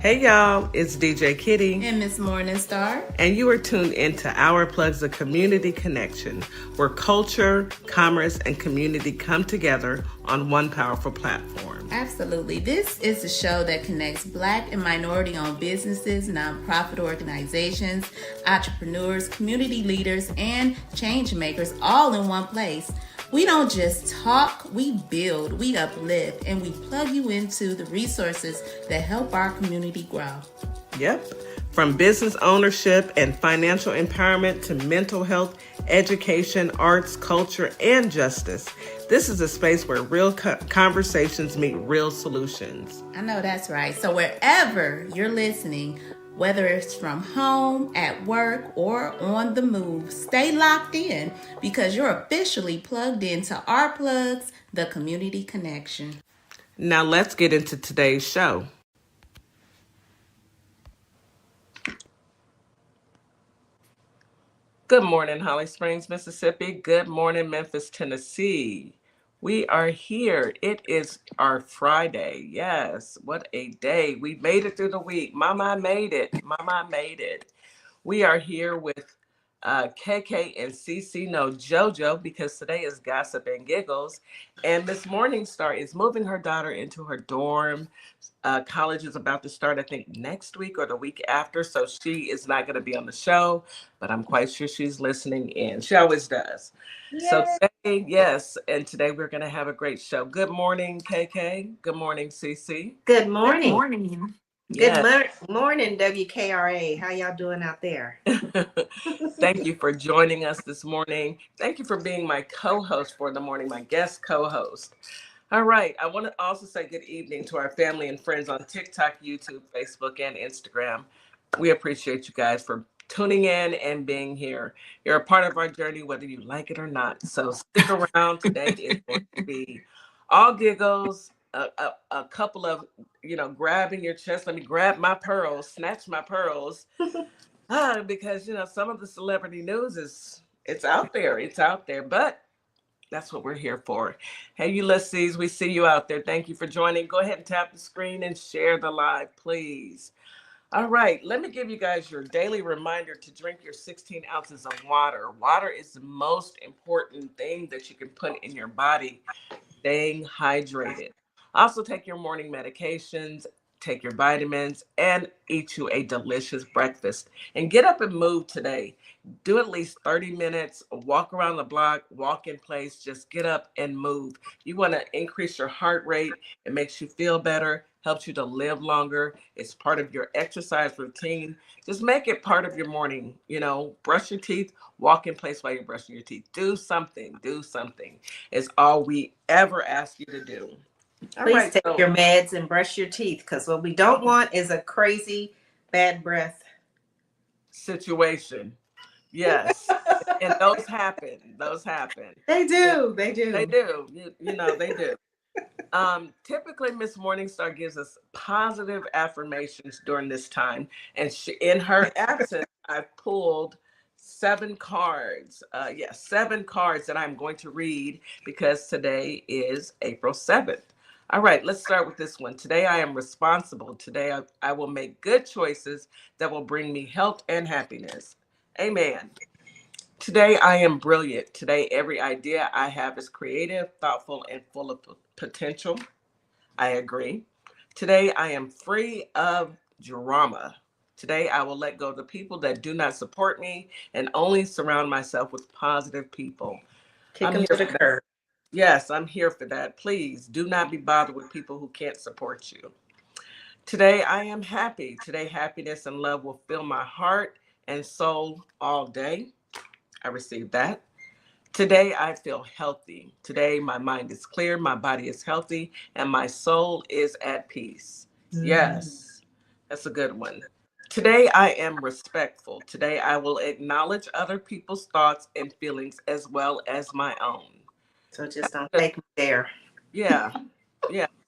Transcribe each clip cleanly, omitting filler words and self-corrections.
Hey y'all, it's DJ Kitty. And Miss Morningstar. And you are tuned into Our Plugs of Community Connection, where culture, commerce, and community come together on one powerful platform. Absolutely. This is a show that connects Black and minority-owned businesses, nonprofit organizations, entrepreneurs, community leaders, and change makers all in one place. We don't just talk, we build, we uplift, and we plug you into the resources that help our community grow. Yep. From business ownership and financial empowerment to mental health, education, arts, culture, and justice. This is a space where real conversations meet real solutions. I know that's right. So wherever you're listening, whether it's from home, at work, or on the move, stay locked in because you're officially plugged into Our Plugs, the community connection. Now let's get into today's show. Good morning, Holly Springs, Mississippi. Good morning, Memphis, Tennessee. We are here. It is our Friday. Yes, what a day. We made it through the week. Mama made it. Mama made it. We are here with KK and CC, no JoJo, because today is Gossip and Giggles. And Miss Morningstar is moving her daughter into her dorm. College is about to start, I think, next week or the week after. So she is not going to be on the show, but I'm quite sure she's listening in. She always does. Yay. So today, yes, and today we're going to have a great show. Good morning, KK. Good morning, CC. Good morning. Good morning. Good morning, WKRA. How y'all doing out there? Thank you for joining us this morning. Thank you for being my co-host for the morning, my guest co-host. All right. I want to also say good evening to our family and friends on TikTok, YouTube, Facebook, and Instagram. We appreciate you guys for tuning in and being here. You're a part of our journey, whether you like it or not. So stick around. Today is going to be all giggles, a couple of, grabbing your chest. Let me grab my pearls, snatch my pearls. Because, some of the celebrity news it's out there, but that's what we're here for. Hey, Ulysses, we see you out there. Thank you for joining. Go ahead and tap the screen and share the live, please. All right, let me give you guys your daily reminder to drink your 16 ounces of water. Water is the most important thing that you can put in your body, staying hydrated. Also take your morning medications, take your vitamins, and eat you a delicious breakfast. And get up and move today. Do at least 30 minutes, walk around the block, walk in place, just get up and move. You want to increase your heart rate. It makes you feel better, helps you to live longer. It's part of your exercise routine. Just make it part of your morning. Brush your teeth, walk in place while you're brushing your teeth. Do something. It's all we ever ask you to do. Please take your meds and brush your teeth, because what we don't want is a crazy bad breath situation. Yes. And those happen. They do. They do. They do. Typically, Miss Morningstar gives us positive affirmations during this time. And in her absence, I've pulled 7 cards. 7 cards that I'm going to read because today is April 7th. All right, let's start with this one. Today I am responsible. Today I will make good choices that will bring me health and happiness. Amen. Today I am brilliant. Today every idea I have is creative, thoughtful, and full of potential. I agree. Today I am free of drama. Today I will let go of the people that do not support me and only surround myself with positive people. Kick them to the curb. Yes, I'm here for that. Please do not be bothered with people who can't support you. Today, I am happy. Today, happiness and love will fill my heart and soul all day. I received that. Today, I feel healthy. Today, my mind is clear, my body is healthy, and my soul is at peace. Yes, that's a good one. Today, I am respectful. Today, I will acknowledge other people's thoughts and feelings as well as my own. So just don't take me there. Yeah.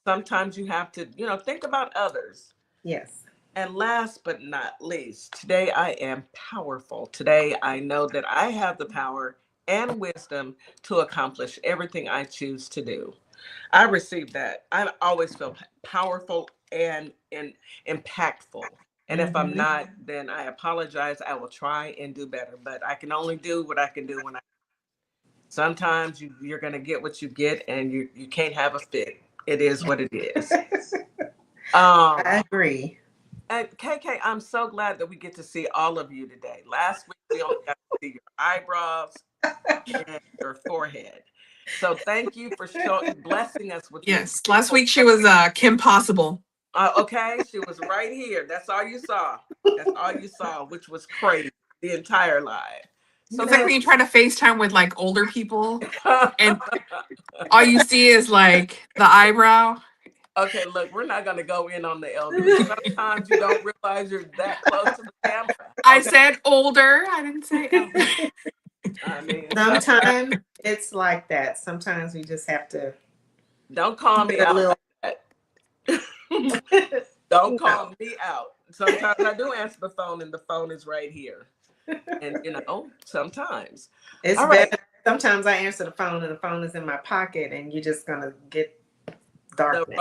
Sometimes you have to, think about others. Yes. And last but not least, today I am powerful. Today I know that I have the power and wisdom to accomplish everything I choose to do. I received that. I always feel powerful and impactful. And if I'm not, then I apologize. I will try and do better, but I can only do what I can do when I. Sometimes you're going to get what you get, and you can't have a fit. It is what it is. I agree. And KK, I'm so glad that we get to see all of you today. Last week we only got to see your eyebrows and your forehead. So thank you for blessing us with your Yes, last week she was Kim Possible. Okay, she was right here. That's all you saw. That's all you saw, which was crazy the entire live. So it's like when you try to FaceTime with like older people and all you see is like the eyebrow. Okay, look, we're not going to go in on the elderly. Sometimes you don't realize you're that close to the camera. Okay? I said older. I didn't say elder. I mean, sometimes it's like that. Sometimes we just have to. Don't call me out like that. Don't call me out. Sometimes I do answer the phone and the phone is right here. And sometimes. It's all better. Right. Sometimes I answer the phone and the phone is in my pocket and you're just going to get darkness. The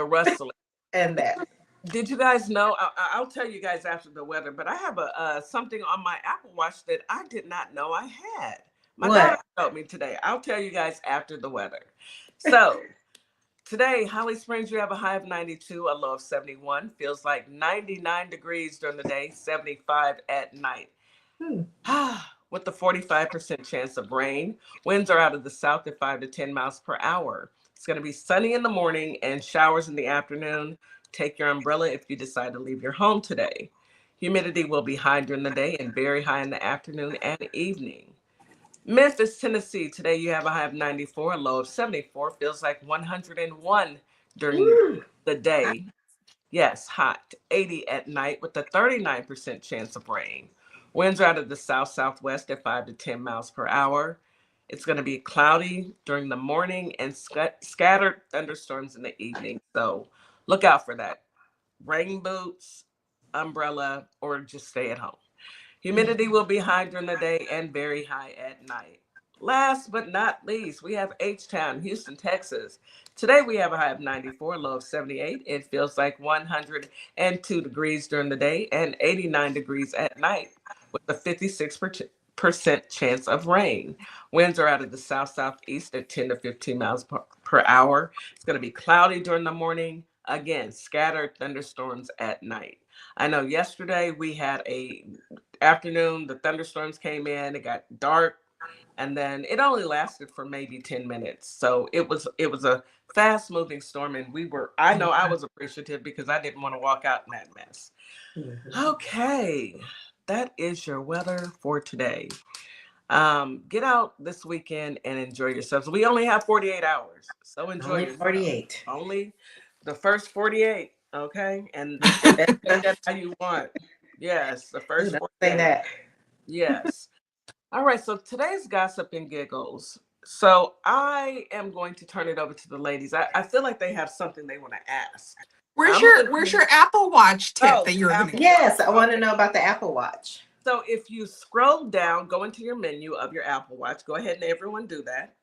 rustling. And that. Did you guys know? I'll tell you guys after the weather, but I have something on my Apple Watch that I did not know I had. My daughter showed me today. I'll tell you guys after the weather. So today, Holly Springs, you have a high of 92, a low of 71. Feels like 99 degrees during the day, 75 at night. With the 45% chance of rain. Winds are out of the south at 5 to 10 miles per hour. It's going to be sunny in the morning and showers in the afternoon. Take your umbrella if you decide to leave your home today. Humidity will be high during the day and very high in the afternoon and evening. Memphis, Tennessee, today you have a high of 94, a low of 74. Feels like 101 during the day. Yes, hot. 80 at night with a 39% chance of rain. Winds are out of the south-southwest at 5 to 10 miles per hour. It's going to be cloudy during the morning and scattered thunderstorms in the evening. So look out for that. Rain boots, umbrella, or just stay at home. Humidity will be high during the day and very high at night. Last but not least, we have H-Town, Houston, Texas. Today we have a high of 94, low of 78. It feels like 102 degrees during the day and 89 degrees at night with a 56% chance of rain. Winds are out of the south-southeast at 10 to 15 miles per hour. It's going to be cloudy during the morning. Again, scattered thunderstorms at night. I know yesterday we had a afternoon, the thunderstorms came in, it got dark, and then it only lasted for maybe 10 minutes. So it was a fast moving storm, and I know I was appreciative because I didn't want to walk out in that mess. Okay, that is your weather for today. Get out this weekend and enjoy yourselves. We only have 48 hours, so enjoy yourself. 48. Only the first 48, okay? And that's how you want. Yes, the first 48. Say that. Yes. All right, so today's Gossip and Giggles. So I am going to turn it over to the ladies. I feel like they have something they want to ask. Where's your Apple Watch tip that you're going to? Yes, I want to know about the Apple Watch. So if you scroll down, go into your menu of your Apple Watch. Go ahead and everyone do that.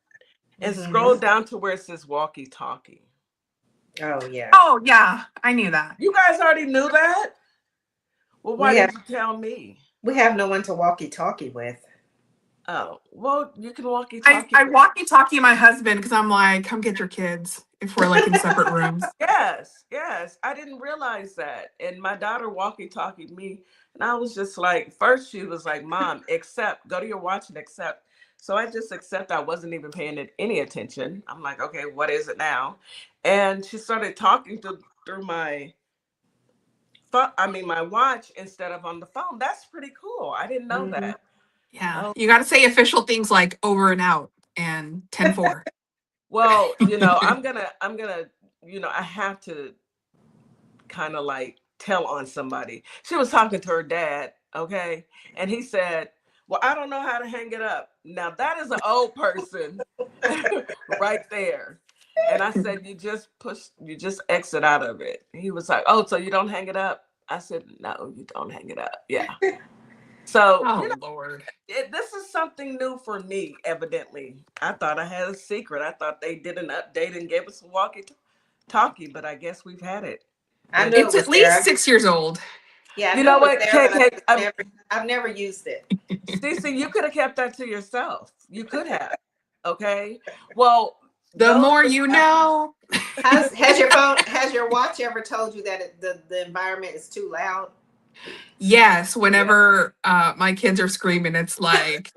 And scroll down to where it says walkie-talkie. Oh, yeah. Oh, yeah. I knew that. You guys already knew that? Well, why didn't you tell me? We have no one to walkie-talkie with. Oh, well, you can walkie-talkie. I walkie-talkie my husband because I'm like, come get your kids if we're like in separate rooms. Yes. I didn't realize that. And my daughter walkie-talkied me. And I was just like, first she was like, Mom, go to your watch and accept. So I just accept. I wasn't even paying it any attention. I'm like, okay, what is it now? And she started talking through my watch instead of on the phone. That's pretty cool. I didn't know that. Yeah. You got to say official things like over and out and 10-4. Well, I'm gonna, I have to kind of like tell on somebody. She was talking to her dad, okay? And he said, well, I don't know how to hang it up. Now that is an old person right there. And I said, you just exit out of it. He was like, oh, so you don't hang it up? I said, no, you don't hang it up. Yeah. So, Lord. This is something new for me, evidently. I thought I had a secret. I thought they did an update and gave us a walkie-talkie, but I guess we've had it I knew It's it was at least there. 6 years old. Yeah, I You knew know it was what, there, but KK? I've never used it. Cece, you could have kept that to yourself. You could have. Okay. Well, The those more you know. Has your watch ever told you that the environment is too loud? Yes, Yeah. whenever my kids are screaming, it's like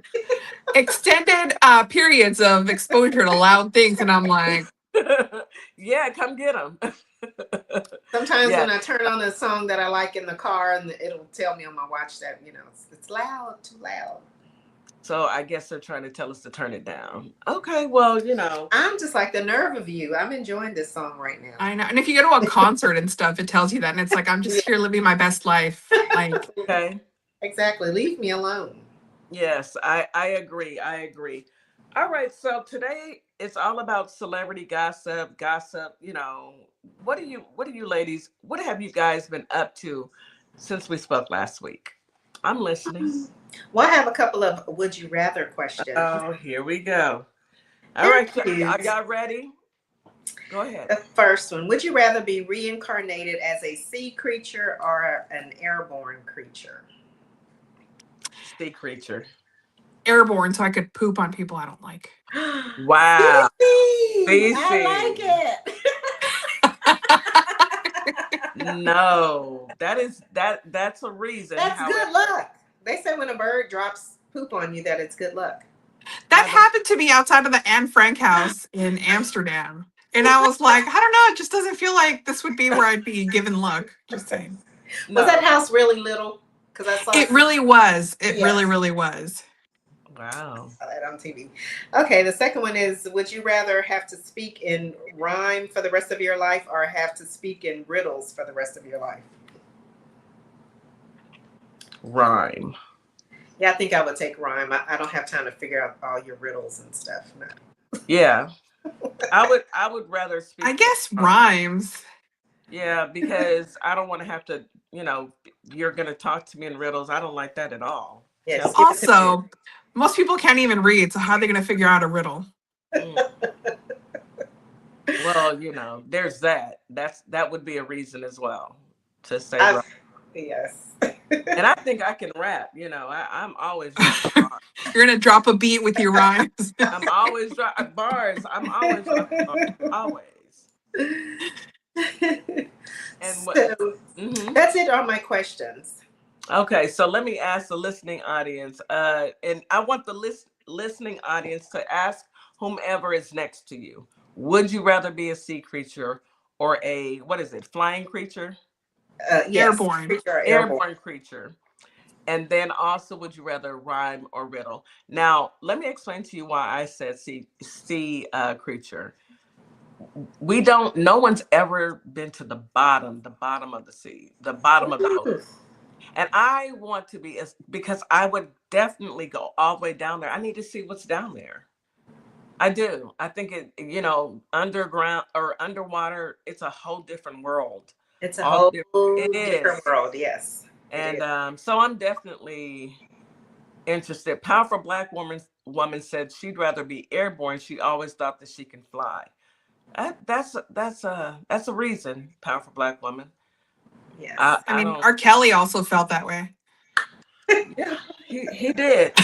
extended periods of exposure to loud things, and I'm like, Yeah, come get them. Sometimes Yeah. when I turn on a song that I like in the car, and it'll tell me on my watch that it's loud, too loud. So I guess they're trying to tell us to turn it down. Okay, well, I'm just like the nerve of you. I'm enjoying this song right now. I know. And if you go to a concert and stuff, it tells you that, and it's like I'm just here living my best life. Like, okay. Exactly. Leave me alone. Yes, I agree. I agree. All right, so today it's all about celebrity gossip. What do you ladies, what have you guys been up to since we spoke last week? I'm listening. Well, I have a couple of would you rather questions. Oh, here we go. All They're right, so cute. are y'all ready? Go ahead. The first one, would you rather be reincarnated as a sea creature or an airborne creature? Sea creature. airborne, so I could poop on people I don't like. Wow. I like it. No, that's a reason. That's However, good luck. They say when a bird drops poop on you that it's good luck. That happened to me outside of the Anne Frank house in Amsterdam. And I was like, I don't know, it just doesn't feel like this would be where I'd be given luck. Just saying. Was that house really little? Because I saw It really was. It Yes. really, really was. Wow. saw that on TV. Okay, the second one is, would you rather have to speak in rhyme for the rest of your life or have to speak in riddles for the rest of your life? Rhyme. Yeah, I think I would take rhyme. I don't have time to figure out all your riddles and stuff. No. Yeah. I would rather speak. I guess rhymes. Yeah, because I don't want to have to, you're going to talk to me in riddles. I don't like that at all. Yes. Also, most people can't even read, so how are they going to figure out a riddle? Well, there's that. That would be a reason as well to say rhyme. Yes. And I think I can rap. I'm always You're going to drop a beat with your rhymes. I'm always dropping bars. I'm always dropping bars. Always. And that's it on my questions. Okay, so let me ask the listening audience, and I want the listening audience to ask whomever is next to you. Would you rather be a sea creature or a flying creature? Yes, airborne creature. And then also, would you rather rhyme or riddle? Now, let me explain to you why I said sea creature. No one's ever been to the bottom of the sea, the bottom of the ocean. And I want to be, because I would definitely go all the way down there. I need to see what's down there. I do. I think underground or underwater, it's a whole different world. It's a whole different world, yes. And so I'm definitely interested. Powerful Black woman said she'd rather be airborne. She always thought that she can fly. That's a reason. Powerful Black woman. Yes. I mean, R. Kelly also felt that way. Yeah, he did.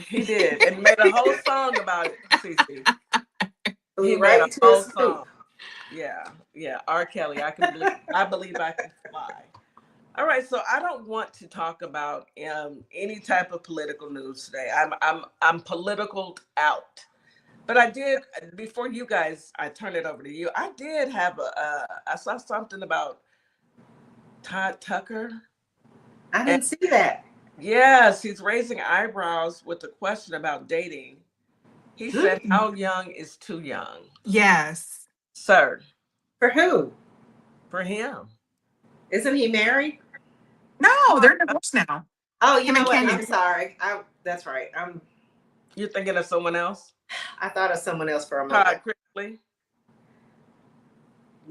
He did, and made a whole song about it. Cece. He made a whole song. Yeah. R. Kelly. I believe I can fly. All right, so I don't want to talk about any type of political news today. I'm political out, but I did, before you guys, I turn it over to you. I did have I saw something about Todd Tucker. I didn't see that. Yes, he's raising eyebrows with the question about dating. He said, "How young is too young?" Yes, sir. For who? For him. Isn't he married? No, they're divorced now. Oh, you know what? I'm sorry. That's right. You're thinking of someone else? I thought of someone else for a moment. Todd Crickley?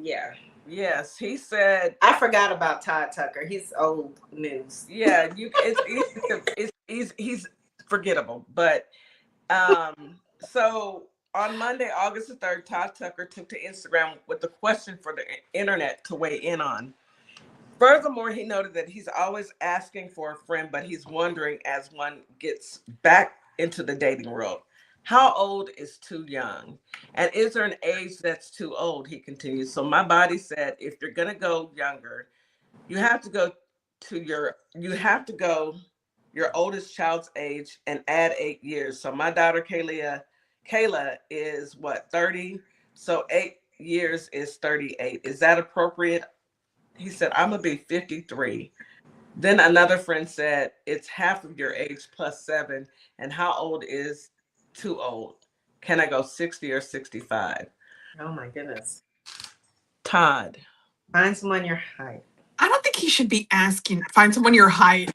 Yeah. Yes, he said. I forgot about Todd Tucker. He's old news. Yeah, he's forgettable. But so on Monday, August the 3rd, Todd Tucker took to Instagram with the question for the internet to weigh in on. Furthermore, he noted that he's always asking for a friend, but he's wondering as one gets back into the dating world, how old is too young? And is there an age that's too old? He continues. So my body said, if you're going to go younger, you have to go your oldest child's age and add 8 years. So my daughter Kayla is what, 30? So 8 years is 38. Is that appropriate? He said, I'm gonna be 53. Then another friend said, it's half of your age plus 7. And how old is too old? Can I go 60 or 65? Oh my goodness. Todd. Find someone your height. I don't think he should be asking, find someone your height.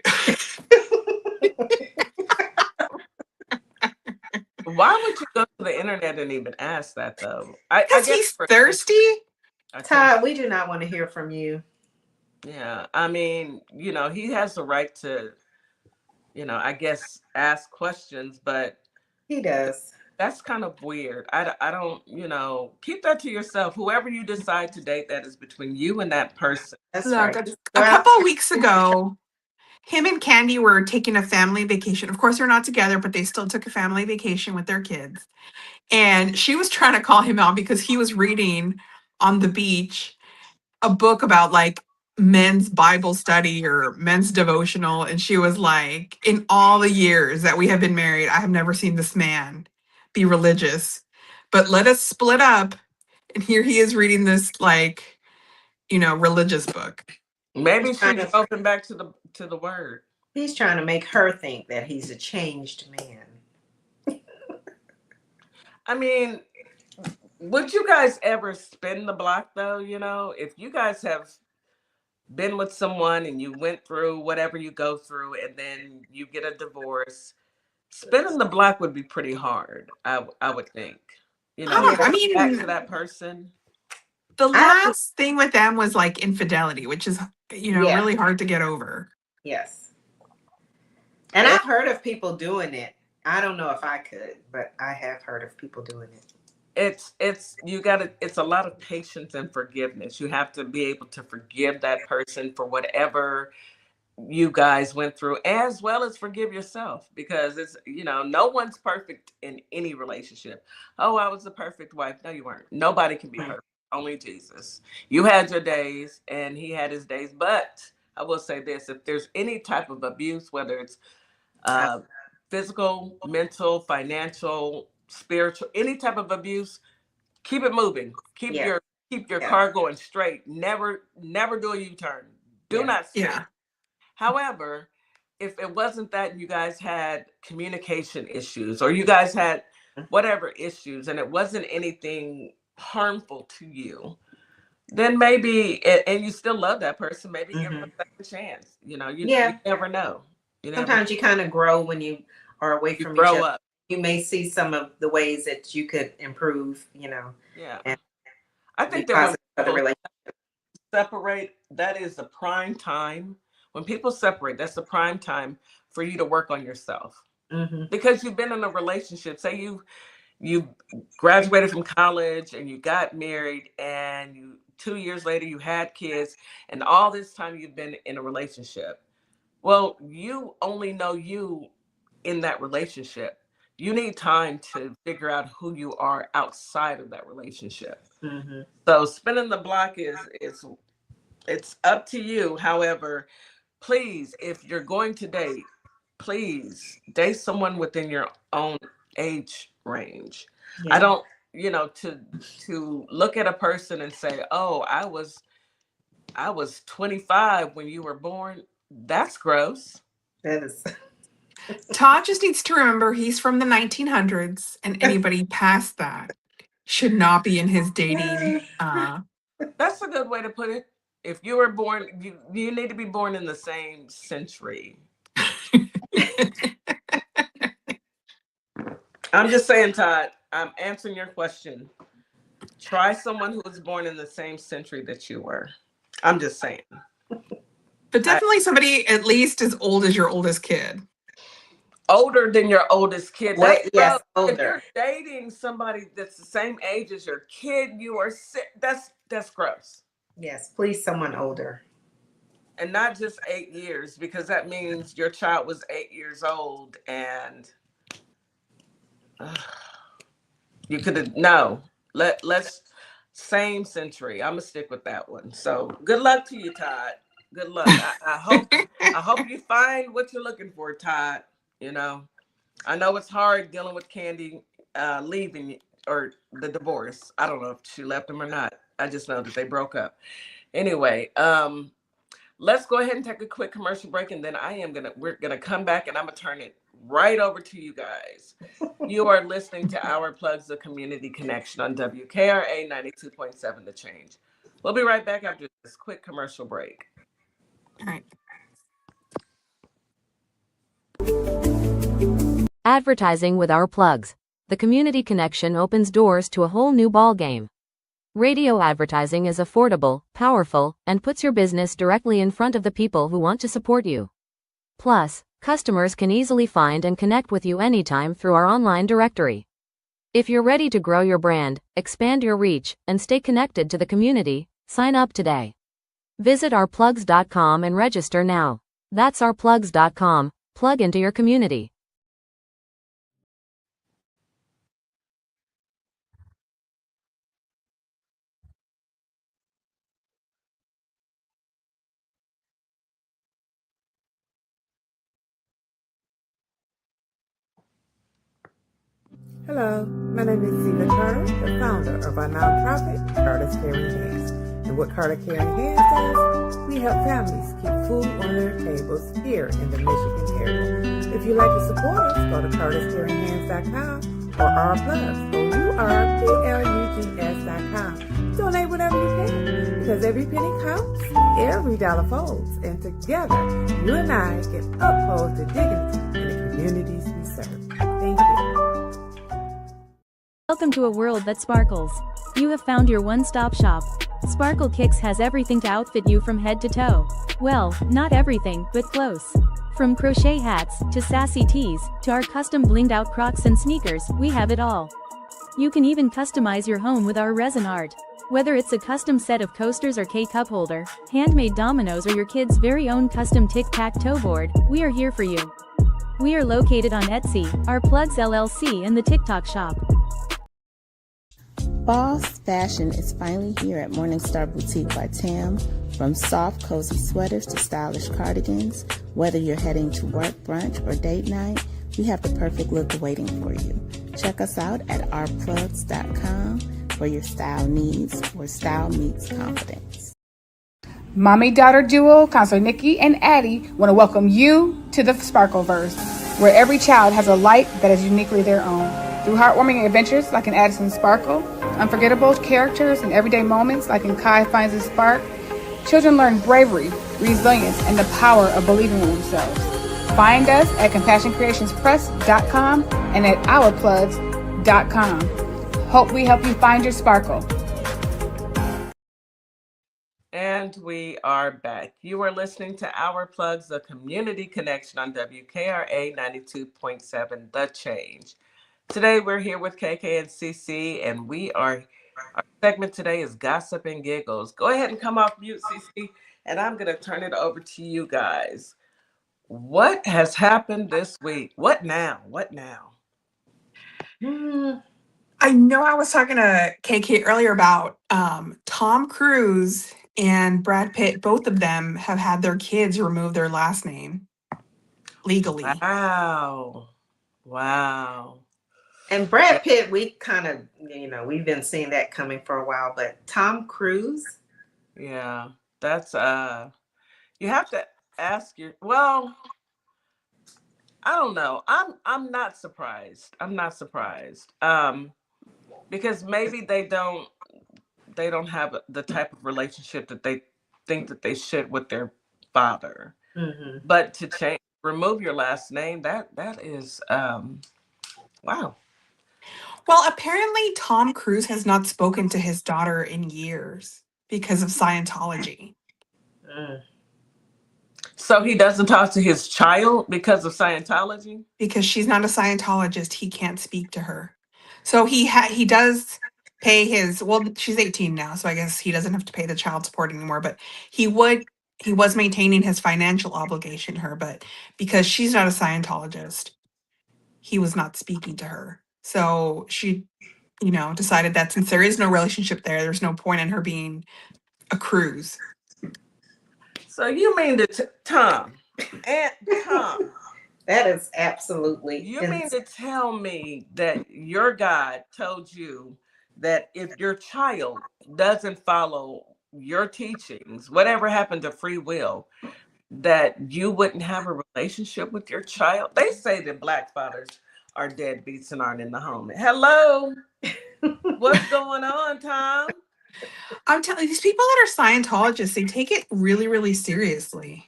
Why would you go to the internet and even ask that though? Because he's thirsty. Todd, we do not want to hear from you. Yeah, I mean, he has the right to, I guess, ask questions, but he does. That's kind of weird. I don't, keep that to yourself. Whoever you decide to date, that is between you and that person. That's Look, right. a couple of weeks ago, him and Candy were taking a family vacation. Of course, they're not together, but they still took a family vacation with their kids. And she was trying to call him out because he was reading on the beach a book about like men's Bible study or men's devotional. And she was like, in all the years that we have been married, I have never seen this man be religious. But let us split up. And here he is reading this like, religious book. Maybe she drove him back to the word. He's trying to make her think that he's a changed man. I mean, would you guys ever spin the block though? If you guys have been with someone and you went through whatever you go through and then you get a divorce, spinning the block would be pretty hard. I would think. I mean, back to that person. The last thing with them was like infidelity, which is, really hard to get over. Yes. And I've heard of people doing it. I don't know if I could, but I have heard of people doing it. It's a lot of patience and forgiveness. You have to be able to forgive that person for whatever you guys went through, as well as forgive yourself, because it's, no one's perfect in any relationship. Oh, I was the perfect wife. No, you weren't. Nobody can be perfect. Only Jesus. You had your days and he had his days. But I will say this, if there's any type of abuse, whether it's physical, mental, financial, spiritual, any type of abuse, keep it moving. Keep your car going straight. Never do a U-turn. Do not spin. Yeah. However, if it wasn't that you guys had communication issues or you guys had whatever issues and it wasn't anything harmful to you, then maybe, and you still love that person, maybe give them a second chance. You never know. Sometimes you kind of grow when you are away from each other. Up. You may see some of the ways that you could improve, Yeah. And I think that when people separate, that is the prime time. When people separate, that's the prime time for you to work on yourself. Because you've been in a relationship. Say you graduated from college and you got married and 2 years later you had kids and all this time you've been in a relationship. Well, you only know you in that relationship. You need time to figure out who you are outside of that relationship. So spinning the block it's up to you. However, please, if you're going to date, please date someone within your own age range. I don't, to look at a person and say, oh, I was 25 when you were born. That's gross. That is. Todd just needs to remember he's from the 1900s and anybody past that should not be in his dating. That's a good way to put it. If you were born, you need to be born in the same century. I'm just saying, Todd, I'm answering your question. Try someone who was born in the same century that you were. I'm just saying. But definitely somebody at least as old as your oldest kid. Older than your oldest kid. Yes, older. If you're dating somebody that's the same age as your kid, you are sick. That's gross. Yes, please, someone older. And not just 8 years, because that means your child was 8 years old and uh, you could have no. Let's same century. I'm gonna stick with that one. So good luck to you, Todd. Good luck. I hope you find what you're looking for, Todd. You know, I know it's hard dealing with Candy leaving or the divorce. I don't know if she left him or not. I just know that they broke up. Anyway, let's go ahead and take a quick commercial break, and then we're gonna come back, and I'm gonna turn it right over to you guys. You are listening to Our Plugs, the Community Connection on WKRA 92.7 The Change. We'll be right back after this quick commercial break. All right. Advertising with Our Plugs. The Community Connection opens doors to a whole new ballgame. Radio advertising is affordable, powerful, and puts your business directly in front of the people who want to support you. Plus, customers can easily find and connect with you anytime through our online directory. If you're ready to grow your brand, expand your reach, and stay connected to the community, sign up today. Visit ourplugs.com and register now. That's ourplugs.com. Plug into your community. Hello, my name is Celia Carter, the founder of our nonprofit, Carter's Caring Hands. And what Carter Caring Hands does, we help families keep food on their tables here in the Michigan area. If you'd like to support us, go to carterscaringhands.com or ourplugs, OURPLUGS.com. Donate whatever you can, because every penny counts, every dollar folds, and together, you and I can uphold the dignity in the communities we serve. Thank you. Welcome to a world that sparkles. You have found your one-stop shop. Sparkle Kicks has everything to outfit you from head to toe. Well, not everything, but close. From crochet hats, to sassy tees, to our custom blinged out Crocs and sneakers, we have it all. You can even customize your home with our resin art. Whether it's a custom set of coasters or K-cup holder, handmade dominoes, or your kid's very own custom tic-tac-toe board, we are here for you. We are located on Etsy, Our Plugs LLC, and the TikTok shop. Boss fashion is finally here at Morningstar Boutique by Tam. From soft, cozy sweaters to stylish cardigans, whether you're heading to work, brunch, or date night, we have the perfect look waiting for you. Check us out at ourplugs.com for your style needs, where style meets confidence. Mommy-daughter duo, Counselor Nikki and Addie, want to welcome you to the Sparkleverse, where every child has a light that is uniquely their own. Through heartwarming adventures like in Addison's Sparkle, unforgettable characters and everyday moments like in Kai Finds a Spark, children learn bravery, resilience, and the power of believing in themselves. Find us at CompassionCreationsPress.com and at OurPlugs.com. Hope we help you find your sparkle. And we are back. You are listening to Our Plugs, the Community Connection on WKRA 92.7 The Change. Today we're here with KK and CC, and our segment today is Gossip and Giggles. Go ahead and come off mute, CC, and I'm going to turn it over to you guys. What has happened this week? What now? I know I was talking to KK earlier about Tom Cruise and Brad Pitt. Both of them have had their kids remove their last name legally. Wow. And Brad Pitt, we kind of, we've been seeing that coming for a while, but Tom Cruise? Yeah, that's, you have to ask well, I don't know. I'm not surprised. Because maybe they don't have the type of relationship that they think that they should with their father. Mm-hmm. But to remove your last name, that is, wow. Well, apparently Tom Cruise has not spoken to his daughter in years because of Scientology. So he doesn't talk to his child because of Scientology? Because she's not a Scientologist, he can't speak to her. So he does pay his, well, she's 18 now, so I guess he doesn't have to pay the child support anymore, but he would he was maintaining his financial obligation to her, but because she's not a Scientologist, he was not speaking to her. So she, decided that since there is no relationship there, there's no point in her being a cruise. So you mean to Tom, Aunt Tom? That is absolutely. You mean to tell me that your God told you that if your child doesn't follow your teachings, whatever happened to free will, that you wouldn't have a relationship with your child? They say that Black fathers are deadbeats and aren't in the home. Hello? What's going on, Tom? I'm telling you, these people that are Scientologists, they take it really, really seriously.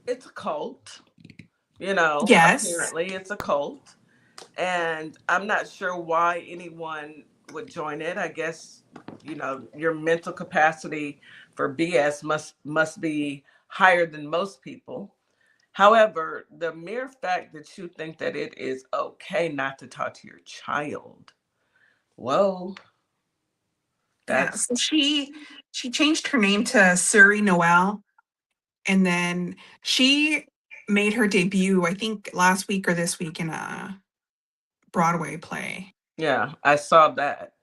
It's a cult, Yes. Apparently it's a cult. And I'm not sure why anyone would join it. I guess, your mental capacity for BS must be higher than most people. However, the mere fact that you think that it is okay not to talk to your child, whoa, that's So she changed her name to Suri Noel, and then she made her debut, I think last week or this week, in a Broadway play. Yeah, I saw that.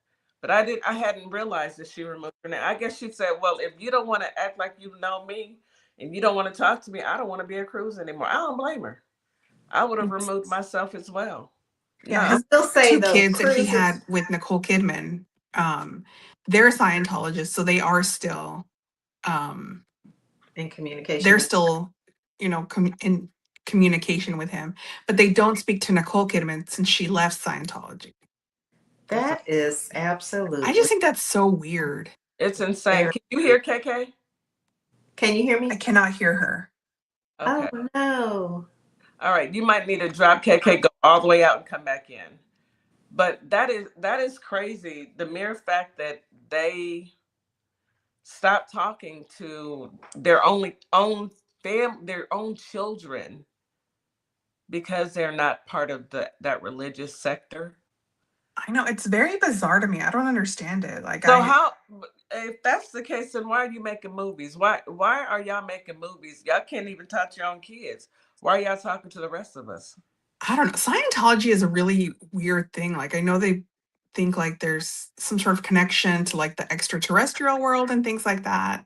But I hadn't realized that she removed her name. I guess she said, well, if you don't want to act like you know me and you don't want to talk to me, I don't want to be a cruise anymore. I don't blame her. I would have removed myself as well. Yeah, No. his Still say two those kids that he cruises- had with Nicole Kidman, they're Scientologists, so they are still in communication. they're still, in communication with him, but they don't speak to Nicole Kidman since she left Scientology. That is absolutely. I just think that's so weird. It's insane. Can you hear KK? Can you hear me? I cannot hear her. Okay. Oh no. All right. You might need to drop KK, go all the way out and come back in. But that is crazy. The mere fact that they stop talking to their own children because they're not part of that religious sector. I know, it's very bizarre to me. I don't understand it. How, if that's the case, then why are you making movies? Why are y'all making movies? Y'all can't even talk to your own kids. Why are y'all talking to the rest of us? I don't know. Scientology is a really weird thing. I know they think there's some sort of connection to the extraterrestrial world and things like that.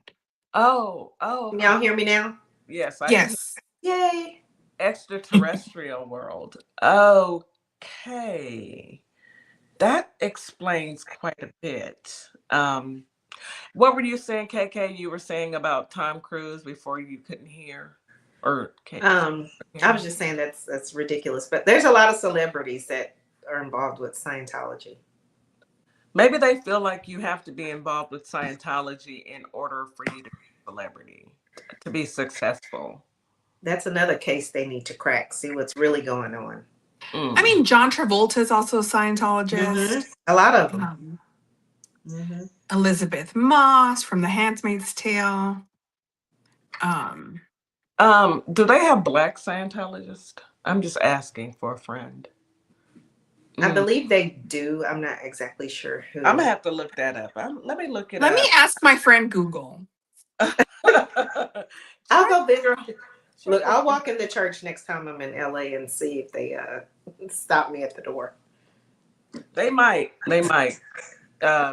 Oh. Can y'all hear me now? Yes. Yes. Yay. Extraterrestrial world. Okay. That explains quite a bit. What were you saying, KK? You were saying about Tom Cruise before you couldn't hear? Or I was just saying that's ridiculous. But there's a lot of celebrities that are involved with Scientology. Maybe they feel like you have to be involved with Scientology in order for you to be a celebrity, to be successful. That's another case they need to crack. See what's really going on. I mean, John Travolta is also a Scientologist. Mm-hmm. A lot of them. Elizabeth Moss from The Handmaid's Tale. Do they have Black Scientologists? I'm just asking for a friend. I believe they do. I'm not exactly sure who. I'm gonna have to look that up. Let me look it up. Let me ask my friend Google. I'll go bigger. Look, I'll walk in the church next time I'm in LA and see if they stop me at the door. They might.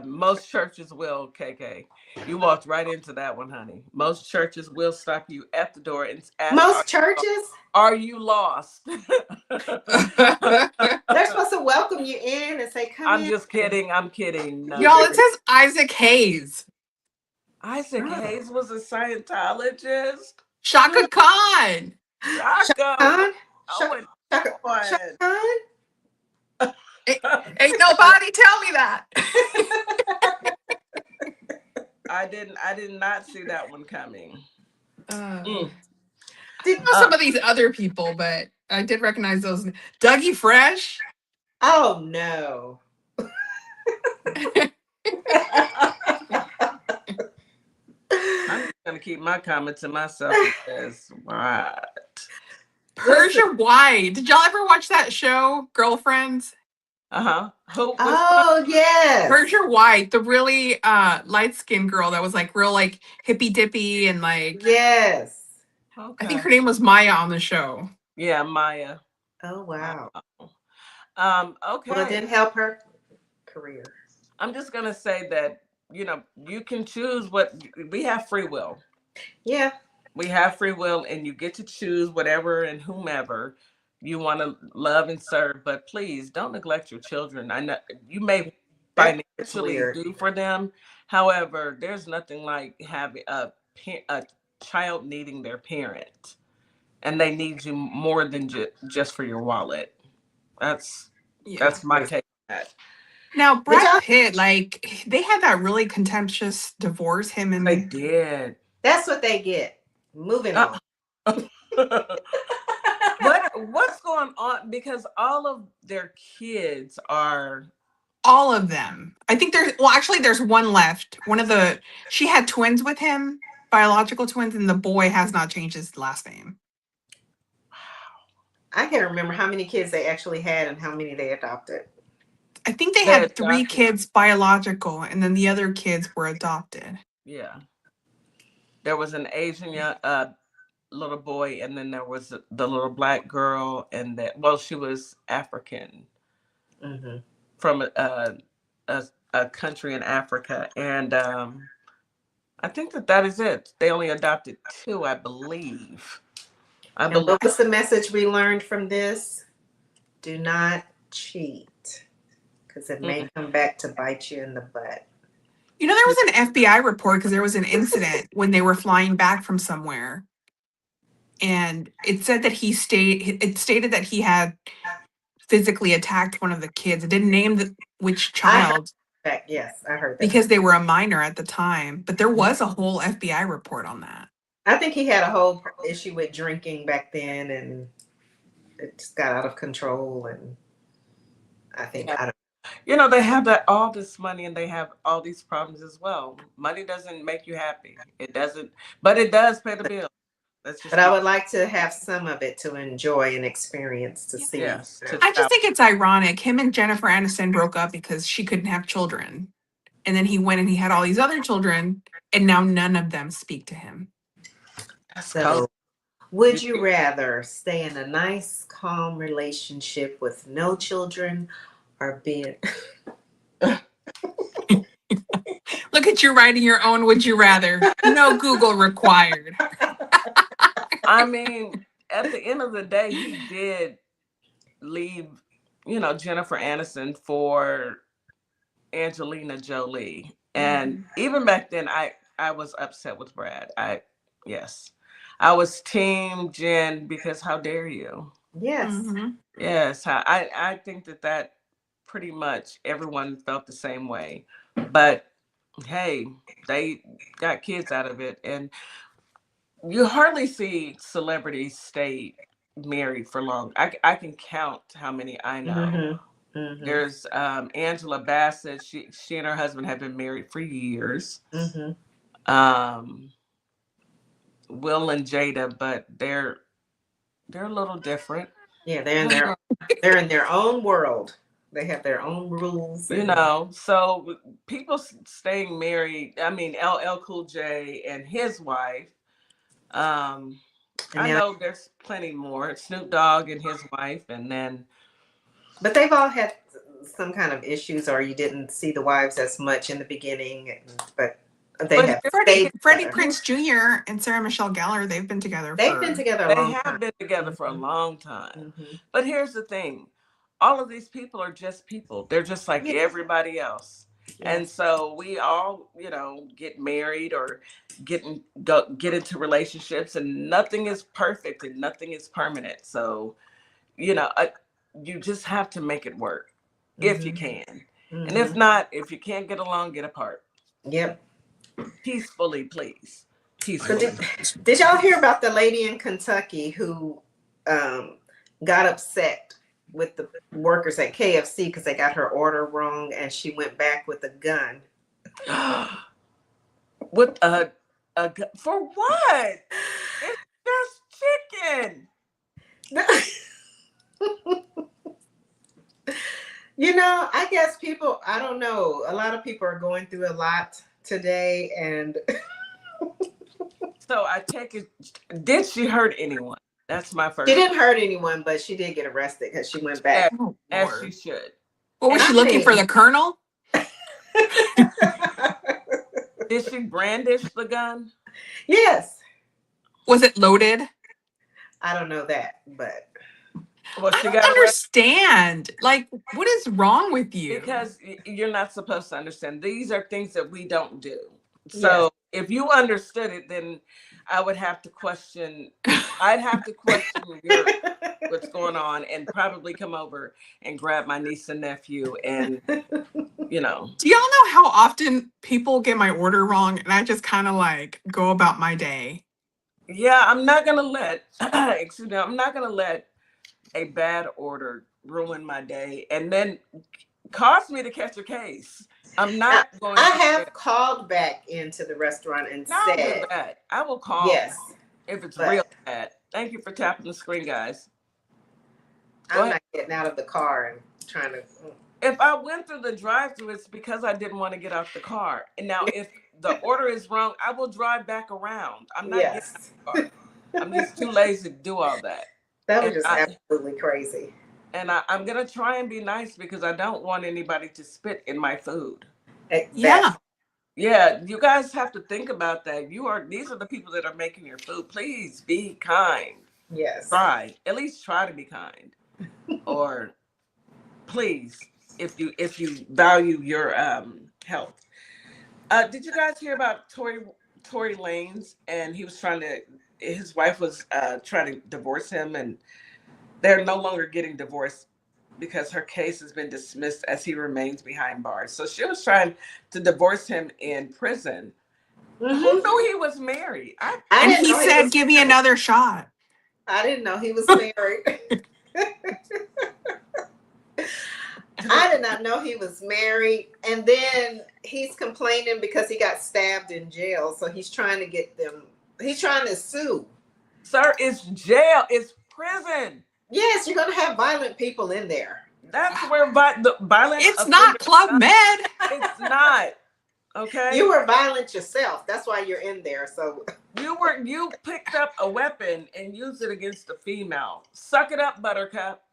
Most churches will, KK. You walked right into that one, honey. Most churches will stop you at the door and ask. Most churches? Are you lost? They're supposed to welcome you in and say, come in. I'm just kidding. I'm kidding. No. Y'all, it says Isaac Hayes. Isaac Hayes was a Scientologist. Shaka Khan. Shaka. Khan? Shaka Khan? Ain't nobody tell me that. I did not see that one coming. Didn't know some of these other people, but I did recognize those. Dougie Fresh. Oh no. I'm just gonna keep my comments to myself because what? Persia White. Did y'all ever watch that show, Girlfriends? Who was Oh, yes. Persia White, the really light-skinned girl that was like real like hippy dippy and like Yes. I think okay? her name was Maya on the show. Yeah, Maya. Oh, wow. Wow. Well, it Okay. didn't help her career. I'm just gonna say that you can choose what we have free will. Yeah. We have free will, and you get to choose whatever and whomever you want to love and serve. But please don't neglect your children. I know you may That's financially weird. do for them. However, there's nothing like having a child needing their parent, and they need you more than just for your wallet. That's Yeah. that's my take on that. Now Did Brad y'all? Pitt, like they had that really contemptuous divorce, him They and did. That's what they get. Moving on. What's going on? Because all of their kids are. all of them. I think there's one left. She had twins with him, biological twins, and the boy has not changed his last name. I can't remember how many kids they actually had and how many they adopted. I think they They had 3 adopted. kids biological, and then the other kids were adopted. Yeah. There was an Asian little boy, and then there was the little black girl, and she was African Mm-hmm. from a country in Africa, and I think that is it. They only adopted 2, I believe. And what was the message we learned from this? Do not cheat, because it may come back to bite you in the butt. You know, there was an FBI report because there was an incident when they were flying back from somewhere, and it said that it stated that he had physically attacked one of the kids. It didn't name which child. Yes, I heard that. Because they were a minor at the time, but there was a whole FBI report on that. I think he had a whole issue with drinking back then, and it just got out of control. And I think they have all this money, and they have all these problems as well. Money doesn't make you happy. It doesn't, but it does pay the bill. But I would like to have some of it to enjoy and experience to see. Yes. I just think it's ironic. Him and Jennifer Aniston broke up because she couldn't have children. And then he went and he had all these other children, and now none of them speak to him. So, would you rather stay in a nice, calm relationship with no children or be Look at you writing your own would you rather. No Google required. I mean, at the end of the day, he did leave, Jennifer Aniston for Angelina Jolie. And even back then, I was upset with Brad. Yes. I was team Jen because how dare you? Yes. Mm-hmm. Yes. I think that pretty much everyone felt the same way. But hey, they got kids out of it. And you hardly see celebrities stay married for long. I can count how many I know. Mm-hmm. Mm-hmm. There's Angela Bassett. She and her husband have been married for years. Mm-hmm. Will and Jada, but they're a little different. Yeah, they're in their own world. They have their own rules. So people staying married. I mean, LL Cool J and his wife. I know there's plenty more. Snoop Dogg and his wife, and then. But they've all had some kind of issues, or you didn't see the wives as much in the beginning. But they have. Freddie Prinze Jr. and Sarah Michelle Gellar, they've been together. They've been together a long time. They have been together for a long time. Mm-hmm. But here's the thing. All of these people are just people. They're just like everybody else. Yes. And so we all, get married or get into relationships, and nothing is perfect and nothing is permanent. So, you just have to make it work if you can. Mm-hmm. And if not, if you can't get along, get apart. Yep. Peacefully, please. Peacefully. Did y'all hear about the lady in Kentucky who got upset with the workers at KFC because they got her order wrong, and she went back with a gun? With a gun for what? It's just chicken. I guess people, I don't know. A lot of people are going through a lot today. And So I take it, did she hurt anyone? That's my first. she didn't hurt anyone, but she did get arrested because she went back. As she should. What was And she I looking for? mean- The colonel? Did she brandish the gun? Yes. Was it loaded? I don't know that, but Well, I she don't got arrested understand. Like, what is wrong with you? because you're not supposed to understand. These are things that we don't do. So if you understood it, then I would have to question. I'd have to question what's going on, and probably come over and grab my niece and nephew, and Do y'all know how often people get my order wrong, and I just kind of like go about my day? Yeah, I'm not gonna let. Excuse me. I'm not gonna let a bad order ruin my day, and then cause me to catch a case. I'm not going. I have called back into the restaurant and I'll do said, that. I will call. yes, if it's but- real bad. Thank you for tapping the screen, guys. I'm not getting out of the car and trying to. If I went through the drive-thru, it's because I didn't want to get out the car. And now, if the order is wrong, I will drive back around. I'm not getting out the car. I'm just too lazy to do all that. That was just absolutely crazy. And I'm gonna try and be nice because I don't want anybody to spit in my food. Yeah. Yeah, you guys have to think about that. These are the people that are making your food. Please be kind. Yes. At least try to be kind. Or please, if you value your health. Did you guys hear about Tory Lanez? And his wife was trying to divorce him, and they're no longer getting divorced because her case has been dismissed as he remains behind bars. So she was trying to divorce him in prison. Mm-hmm. Who knew he was married? And he said, give me another shot. I didn't know he was married. I did not know he was married. And then he's complaining because he got stabbed in jail. So he's trying to sue. Sir, it's jail. It's prison. Yes, you're going to have violent people in there. That's where the violence. It's not Club Med. It's not. Okay. You were violent yourself. That's why you're in there. So you picked up a weapon and used it against a female. Suck it up, Buttercup.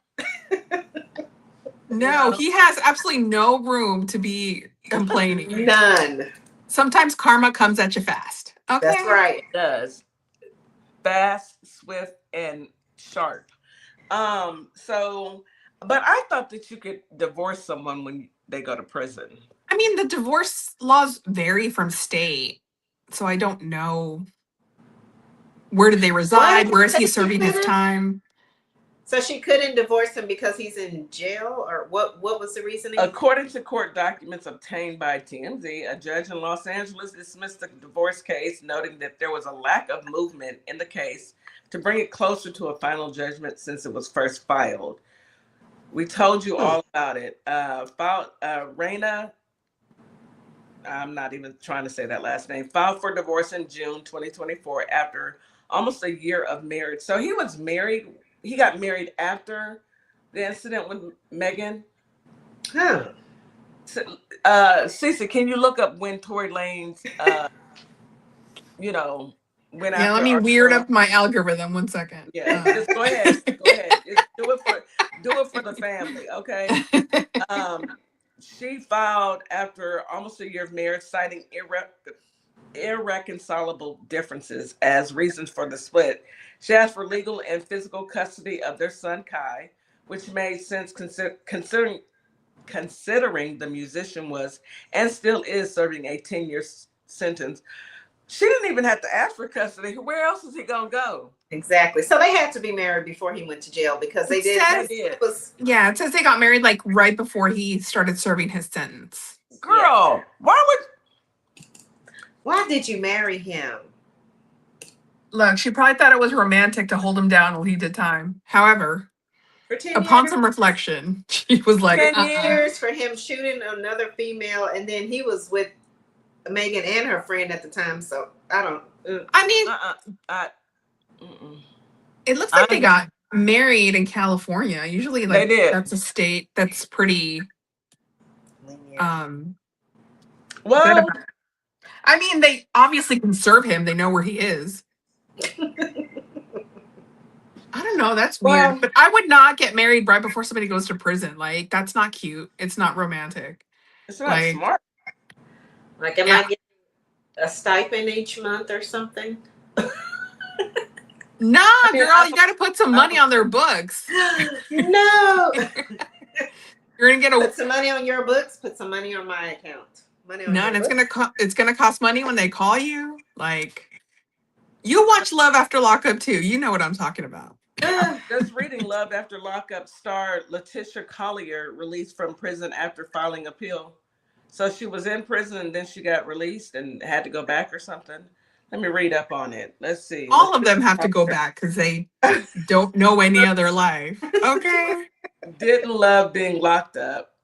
No, he has absolutely no room to be complaining. None. Sometimes karma comes at you fast. Okay. That's right. It does. Fast, swift, and sharp. But I thought that you could divorce someone when they go to prison. I mean, the divorce laws vary from state, so I don't know. Where did they reside? Where is he serving his time? So she couldn't divorce him because he's in jail, or what was the reasoning? According to court documents obtained by TMZ, a judge in Los Angeles dismissed the divorce case, noting that there was a lack of movement in the case to bring it closer to a final judgment since it was first filed. We told you all about it. Raina, I'm not even trying to say that last name, filed for divorce in June 2024 after almost a year of marriage. So he was married. He got married after the incident with Megan. Huh. Cece, can you look up when Tory Lanez, went after? Yeah, let me weird up my algorithm 1 second. Yeah, just go ahead. Go ahead. Just do it for the family, okay? She filed after almost a year of marriage, citing irreconcilable differences as reasons for the split. She asked for legal and physical custody of their son Kai, which made sense considering the musician was and still is serving a 10-year sentence. She didn't even have to ask for custody. Where else is he gonna go? Exactly. So they had to be married before he went to jail because they did. Yeah, it says they got married like right before he started serving his sentence. Girl, why did you marry him? Look, she probably thought it was romantic to hold him down while he did time. However, upon some reflection, she was like, 10 years for him shooting another female, and then he was with Megan and her friend at the time. So I don't. I mean, it looks like they got married in California. Usually, like they did. That's a state that's pretty Well, I mean, they obviously can serve him. They know where he is. I don't know. That's weird. well, But I would not get married right before somebody goes to prison. Like, that's not cute. It's not romantic. it's not Like, smart. Like, am yeah. I getting a stipend each month or something? Nah, I mean, girl, you got to put some money on their books. No. You're gonna get Put a some money on your books. Put some money on my account. Money on no, your and books. it's gonna cost money when they call you. Like, you watch Love After Lockup too. You know what I'm talking about. Just reading Love After Lockup star Letitia Collier released from prison after filing appeal. So she was in prison and then she got released and had to go back or something. Let me read up on it. Let's see. All of them have to go back because they don't know any other life. Okay. Didn't love being locked up,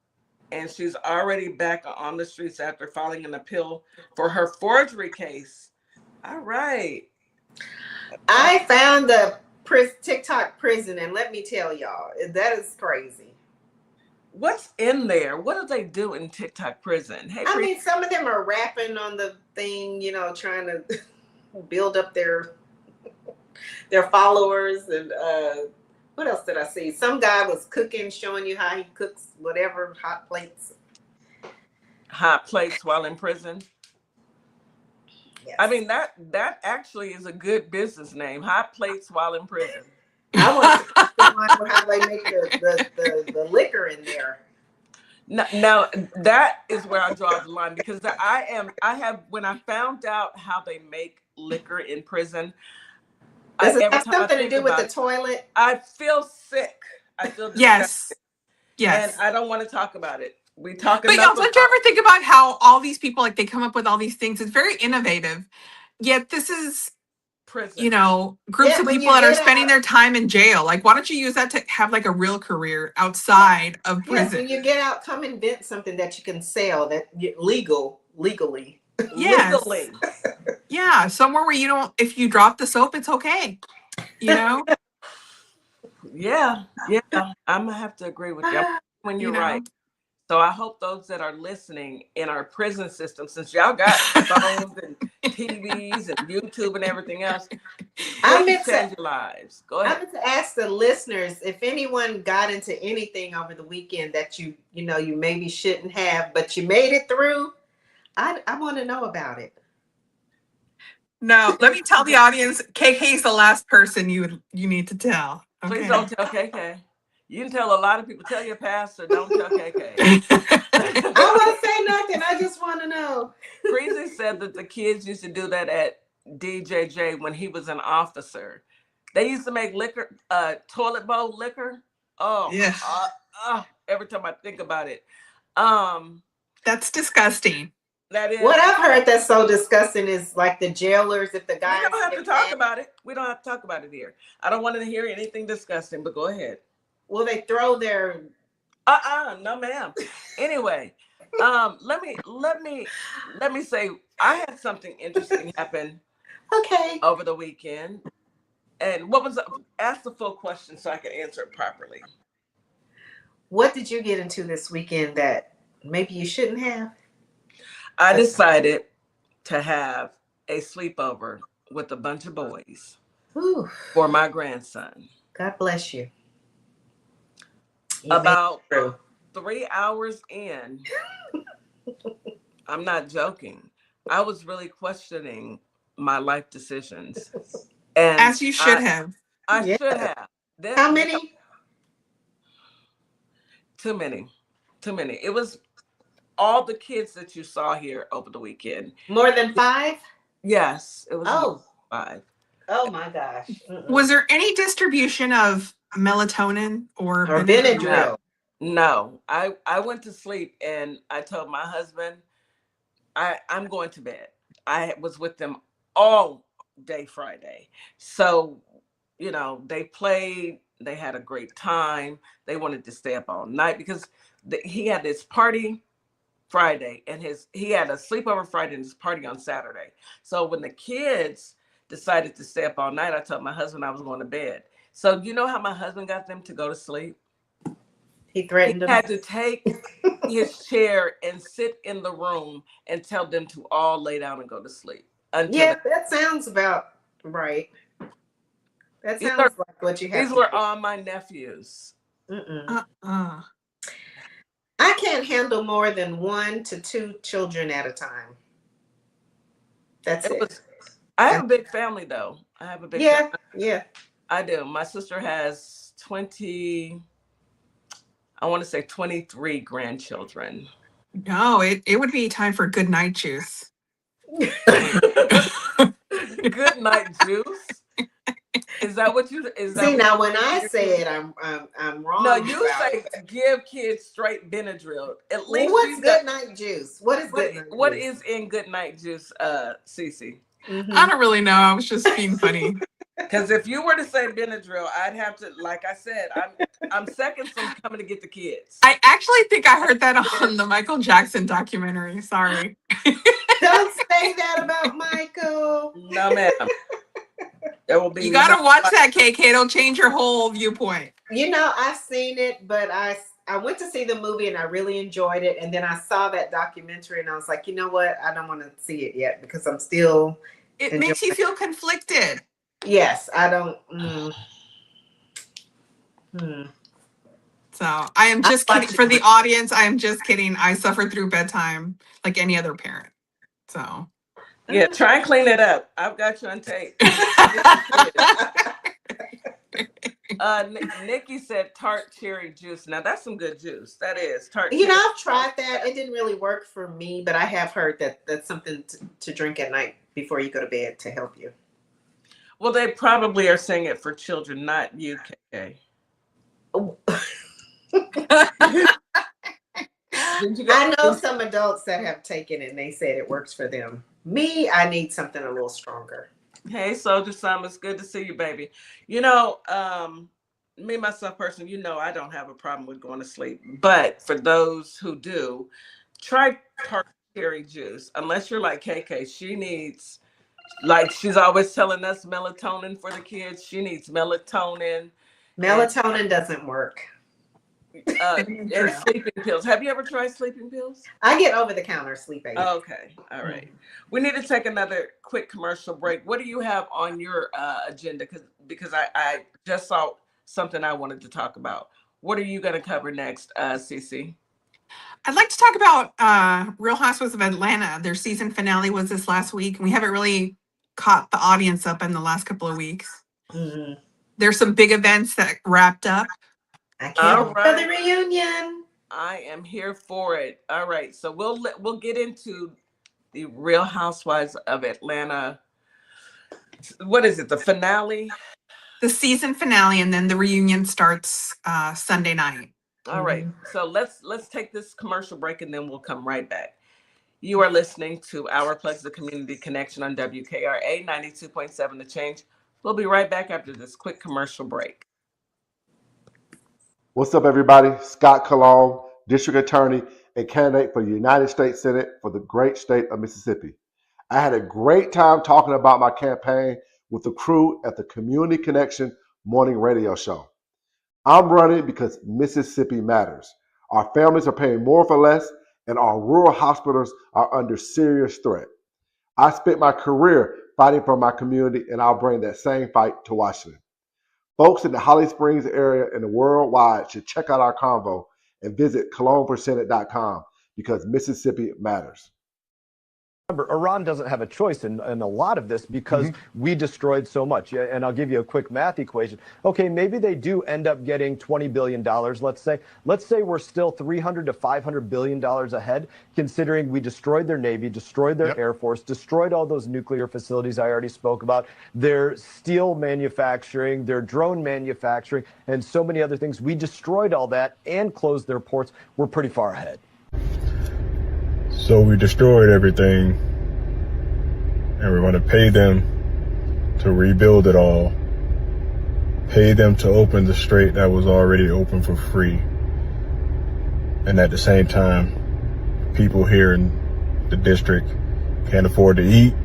and she's already back on the streets after filing an appeal for her forgery case. All right. I found the TikTok prison, and let me tell y'all, that is crazy. What's in there? What do they do in TikTok prison? Hey, I mean, some of them are rapping on the thing, trying to build up their followers. And what else did I see? Some guy was cooking, showing you how he cooks whatever, hot plates. Hot plates while in prison. Yes. I mean, that actually is a good business name. Hot plates while in prison. I want to see the one where how they make the liquor in there. Now that is where I draw the line, because when I found out how they make liquor in prison, Does it every have time I something to think do with about the toilet? I feel sick. I feel Yes. and I don't want to talk about it. We talk But enough y'all, don't you ever think about how all these people, like, they come up with all these things? It's very innovative. Yet this is, prison. groups Yeah, of when people you that are get spending out- their time in jail. Like, why don't you use that to have like a real career outside of Yes, prison? when you get out, come invent something that you can sell legally. Yes. Legally. Yeah, somewhere where you don't, if you drop the soap, it's okay. Yeah. I'm gonna have to agree with you when you're right. So I hope those that are listening in our prison system, since y'all got phones and TVs and YouTube and everything else, please change your lives. Go ahead. I meant to ask the listeners if anyone got into anything over the weekend that you maybe shouldn't have, but you made it through. I want to know about it. No, let me tell the audience, KK is the last person you need to tell. Okay? Please don't tell KK. You can tell a lot of people. Tell your pastor, don't tell KK. I won't say nothing. I just want to know. Breezy said that the kids used to do that at DJJ when he was an officer. They used to make liquor, toilet bowl liquor. Oh, yeah. Every time I think about it. That's disgusting. That is. What I've heard that's so disgusting is like the jailers, if the guys. We don't have to talk about it. We don't have to talk about it here. I don't want to hear anything disgusting, but go ahead. Will they throw their? No, ma'am. Anyway, let me say I had something interesting happen. Okay. Over the weekend, and ask the full question so I can answer it properly. What did you get into this weekend that maybe you shouldn't have? I decided to have a sleepover with a bunch of boys. Ooh. For my grandson. God bless you. About 3 hours in, I'm not joking, I was really questioning my life decisions. And as you should have. I should have. How many? Too many. It was all the kids that you saw here over the weekend. More than 5? Yes, it was 5. Oh my gosh. Was there any distribution of melatonin or Benadryl? No. I went to sleep and I told my husband, I'm going to bed. I was with them all day Friday. So, they played, they had a great time. They wanted to stay up all night because he had this party Friday and he had a sleepover Friday and his party on Saturday. So when the kids decided to stay up all night, I told my husband I was going to bed. So you know how my husband got them to go to sleep? He threatened He him. had to take his chair and sit in the room and tell them to all lay down and go to sleep. Yeah, that sounds about right. That sounds like what you have These to were do. all my nephews. I can't handle more than 1 to 2 children at a time. That's it. I have a big family, though. I have a big family. Yeah. I do. My sister has 23 grandchildren. No, it would be time for good night juice. Good night juice? Is that what you see? Now, when I say it, I'm wrong. No, you say give kids straight Benadryl. At least what's good night juice? What is good night juice? What is in good night juice, Cece? I don't really know. I was just being funny. Because if you were to say Benadryl, I'd have to, like I said, I'm seconds from coming to get the kids. I actually think I heard that on the Michael Jackson documentary. Sorry. Don't say that about Michael. No, ma'am. There will be. You gotta watch that, KK. It'll change your whole viewpoint. You know, I've seen it, but I went to see the movie and I really enjoyed it. And then I saw that documentary and I was like, you know what? I don't want to see it yet because I'm still. It makes you feel conflicted. Yes, I don't. So I am just kidding. For the audience, I am just kidding. I suffered through bedtime like any other parent. So. Yeah, try and clean it up. I've got you on tape. Nikki said tart cherry juice. Now that's some good juice. That is tart. You know, I've tried that. It didn't really work for me, but I have heard that that's something to drink at night before you go to bed to help you. Well, they probably are saying it for children, not you, KK. Oh. I know some adults that have taken it and they said it works for them. Me, I need something a little stronger. Hey, Soldier Sam, it's good to see you, baby. You know, me, myself, person, you know, I don't have a problem with going to sleep. But for those who do, try tart cherry juice. Unless you're like KK, she needs, like she's always telling us melatonin for the kids. She needs melatonin. Melatonin doesn't work. And sleeping pills. Have you ever tried sleeping pills? I get over-the-counter sleep aid. Okay, all right. We need to take another quick commercial break. What do you have on your agenda? Because I just saw something I wanted to talk about. What are you going to cover next, Cece? I'd like to talk about Real Housewives of Atlanta. Their season finale was this last week, and we haven't really caught the audience up in the last couple of weeks. There's some big events that wrapped up. I can't wait for the reunion. I am here for it. All right, so we'll get into the Real Housewives of Atlanta. What is it? The finale? The season finale, and then the reunion starts Sunday night. All right, so let's take this commercial break, and then we'll come right back. You are listening to Our Plugs, the Community Connection on WKRA 92.7 The Change. We'll be right back after this quick commercial break. What's up, everybody? Scott Cologne, District Attorney and candidate for the United States Senate for the great state of Mississippi. I had a great time talking about my campaign with the crew at the Community Connection morning radio show. I'm running because Mississippi matters. Our families are paying more for less, and our rural hospitals are under serious threat. I spent my career fighting for my community, and I'll bring that same fight to Washington. Folks in the Holly Springs area and the worldwide should check out our convo and visit cologneforsenate.com because Mississippi matters. Remember, Iran doesn't have a choice in a lot of this because we destroyed so much. And I'll give you a quick math equation. Okay, maybe they do end up getting $20 billion, let's say. Let's say we're still $300 to $500 billion ahead, considering we destroyed their Navy, destroyed their Air Force, destroyed all those nuclear facilities I already spoke about, their steel manufacturing, their drone manufacturing, and so many other things. We destroyed all that and closed their ports. We're pretty far ahead. So we destroyed everything, and we're going to pay them to rebuild it all, pay them to open the strait that was already open for free. And at the same time, people here in the district can't afford to eat,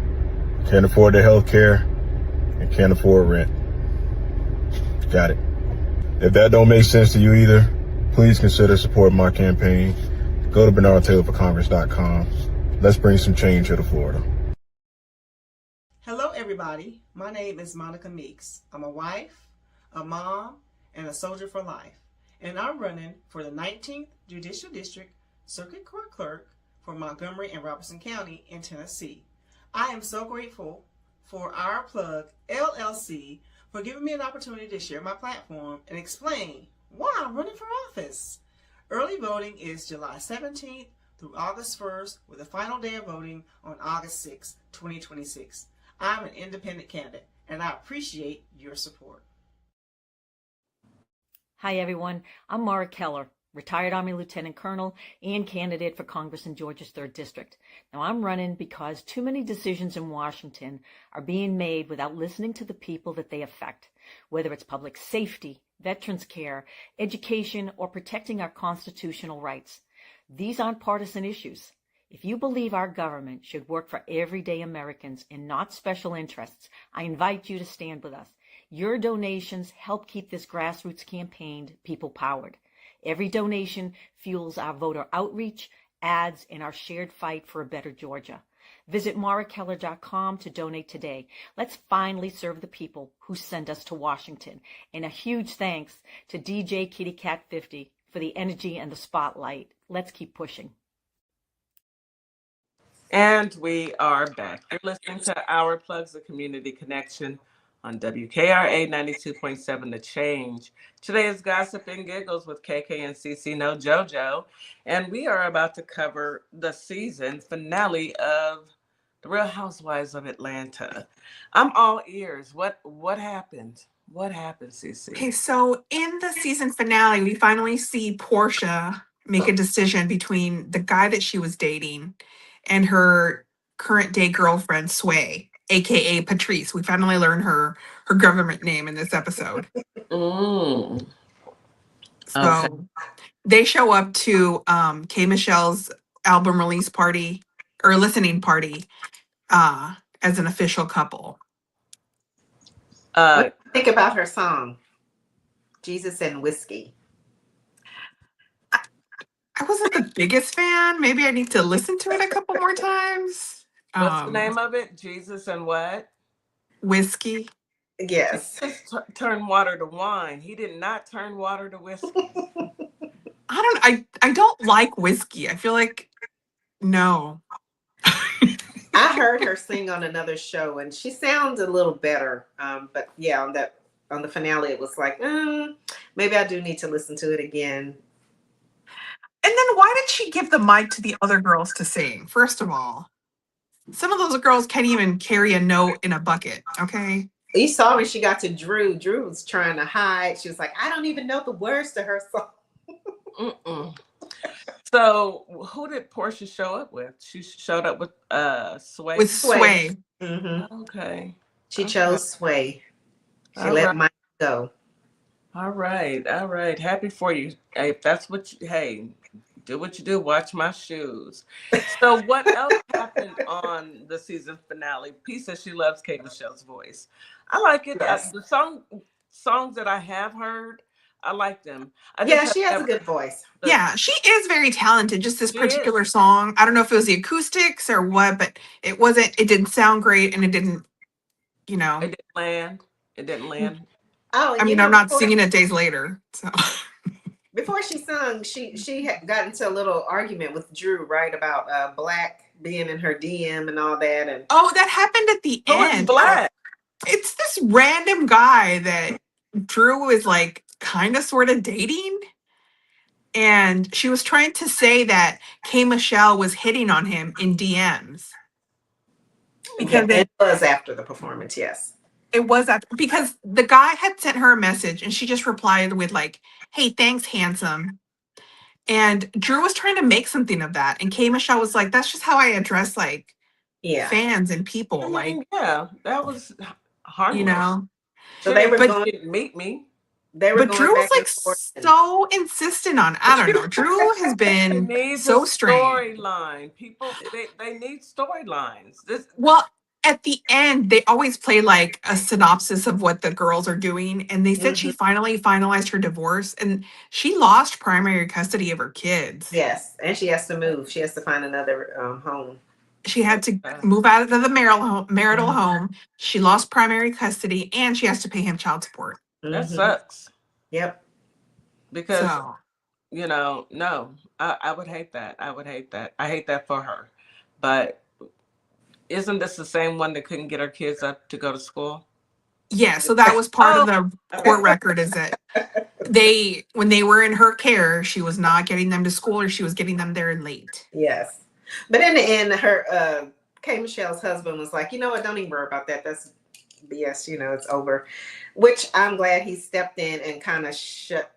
can't afford their health care, and can't afford rent. Got it. If that don't make sense to you either, please consider supporting my campaign. Go to BernardTaylorForCongress.com. Let's bring some change here to Florida. Hello, everybody. My name is Monica Meeks. I'm a wife, a mom, and a soldier for life. And I'm running for the 19th Judicial District Circuit Court Clerk for Montgomery and Robertson County in Tennessee. I am so grateful for Our Plug LLC for giving me an opportunity to share my platform and explain why I'm running for office. Early voting is July 17th through August 1st, with the final day of voting on August 6, 2026. I'm an independent candidate, and I appreciate your support. Hi, everyone. I'm Mara Keller, retired Army Lieutenant Colonel and candidate for Congress in Georgia's 3rd District. Now, I'm running because too many decisions in Washington are being made without listening to the people that they affect, whether it's public safety, veterans care, education, or protecting our constitutional rights. These aren't partisan issues. If you believe our government should work for everyday Americans and not special interests, I invite you to stand with us. Your donations help keep this grassroots campaign people-powered. Every donation fuels our voter outreach, ads, and our shared fight for a better Georgia. Visit marakeller.com to donate today. Let's finally serve the people who sent us to Washington. And a huge thanks to DJ Kitty Cat 50 for the energy and the spotlight. Let's keep pushing. And we are back. You're listening to Our Plugs, the Community Connection on WKRA 92.7 The Change. Today is Gossip and Giggles with KK and CC No JoJo. And we are about to cover the season finale of The Real Housewives of Atlanta. I'm all ears. What happened? What happened, CC? Okay, so in the season finale, we finally see Portia make a decision between the guy that she was dating and her current day girlfriend, Sway, aka Patrice. We finally learn her government name in this episode. Okay. So they show up to K Michelle's album release party or listening party as an official couple. What do you think about her song, Jesus and Whiskey? I wasn't the biggest fan. Maybe I need to listen to it a couple more times. What's the name of it? Jesus and what? Whiskey. Yes. Jesus turned water to wine. He did not turn water to whiskey. I don't like whiskey. I feel like no. I heard her sing on another show, and she sounds a little better. But yeah, on the finale, it was like, maybe I do need to listen to it again. And then why did she give the mic to the other girls to sing? First of all, some of those girls can't even carry a note in a bucket. Okay. You saw when she got to Drew. Drew was trying to hide. She was like, I don't even know the words to her song. So who did Portia show up with? She showed up with Sway. With Sway. Mm-hmm. Okay. She chose Sway. She let Mike go. All right. Happy for you. Hey, if that's what do what you do. Watch my shoes. So what else happened on the season finale? P says she loves K Michelle's voice. I like it. Yes. The songs that I have heard, I like them. She has a good voice. Yeah, she is very talented. Just this particular song, I don't know if it was the acoustics or what, but it didn't sound great, and it didn't, It didn't land. Oh, I mean, I'm not singing it days later. So before she sung, she had got into a little argument with Drew, right, about Black being in her DM and all that. And that happened at the end. Who is Black? It's this random guy that Drew is like kind of sort of dating. And she was trying to say that K Michelle was hitting on him in DMs. Because it was after the performance, yes. It was after, because the guy had sent her a message and she just replied with like, hey, thanks, handsome. And Drew was trying to make something of that. And K Michelle was like, that's just how I address like fans and people. That was harmless. You know. So they were going to meet me. But Drew was like so insistent on. I don't know. Drew has been so strange. Storyline. People, they need storylines. at the end, they always play like a synopsis of what the girls are doing. And they said she finally finalized her divorce and she lost primary custody of her kids. Yes. And she has to move. She has to find another home. She had to move out of the marital home. She lost primary custody and she has to pay him child support. That sucks. Yep. Because, no, I would hate that. I would hate that. I hate that for her. But isn't this the same one that couldn't get her kids up to go to school? Yeah, so that was part of the court record is that when they were in her care, she was not getting them to school or she was getting them there late. Yes. But in the end, her K. Michelle's husband was like, you know what, don't even worry about that. That's BS, it's over. Which I'm glad he stepped in and kind of shut,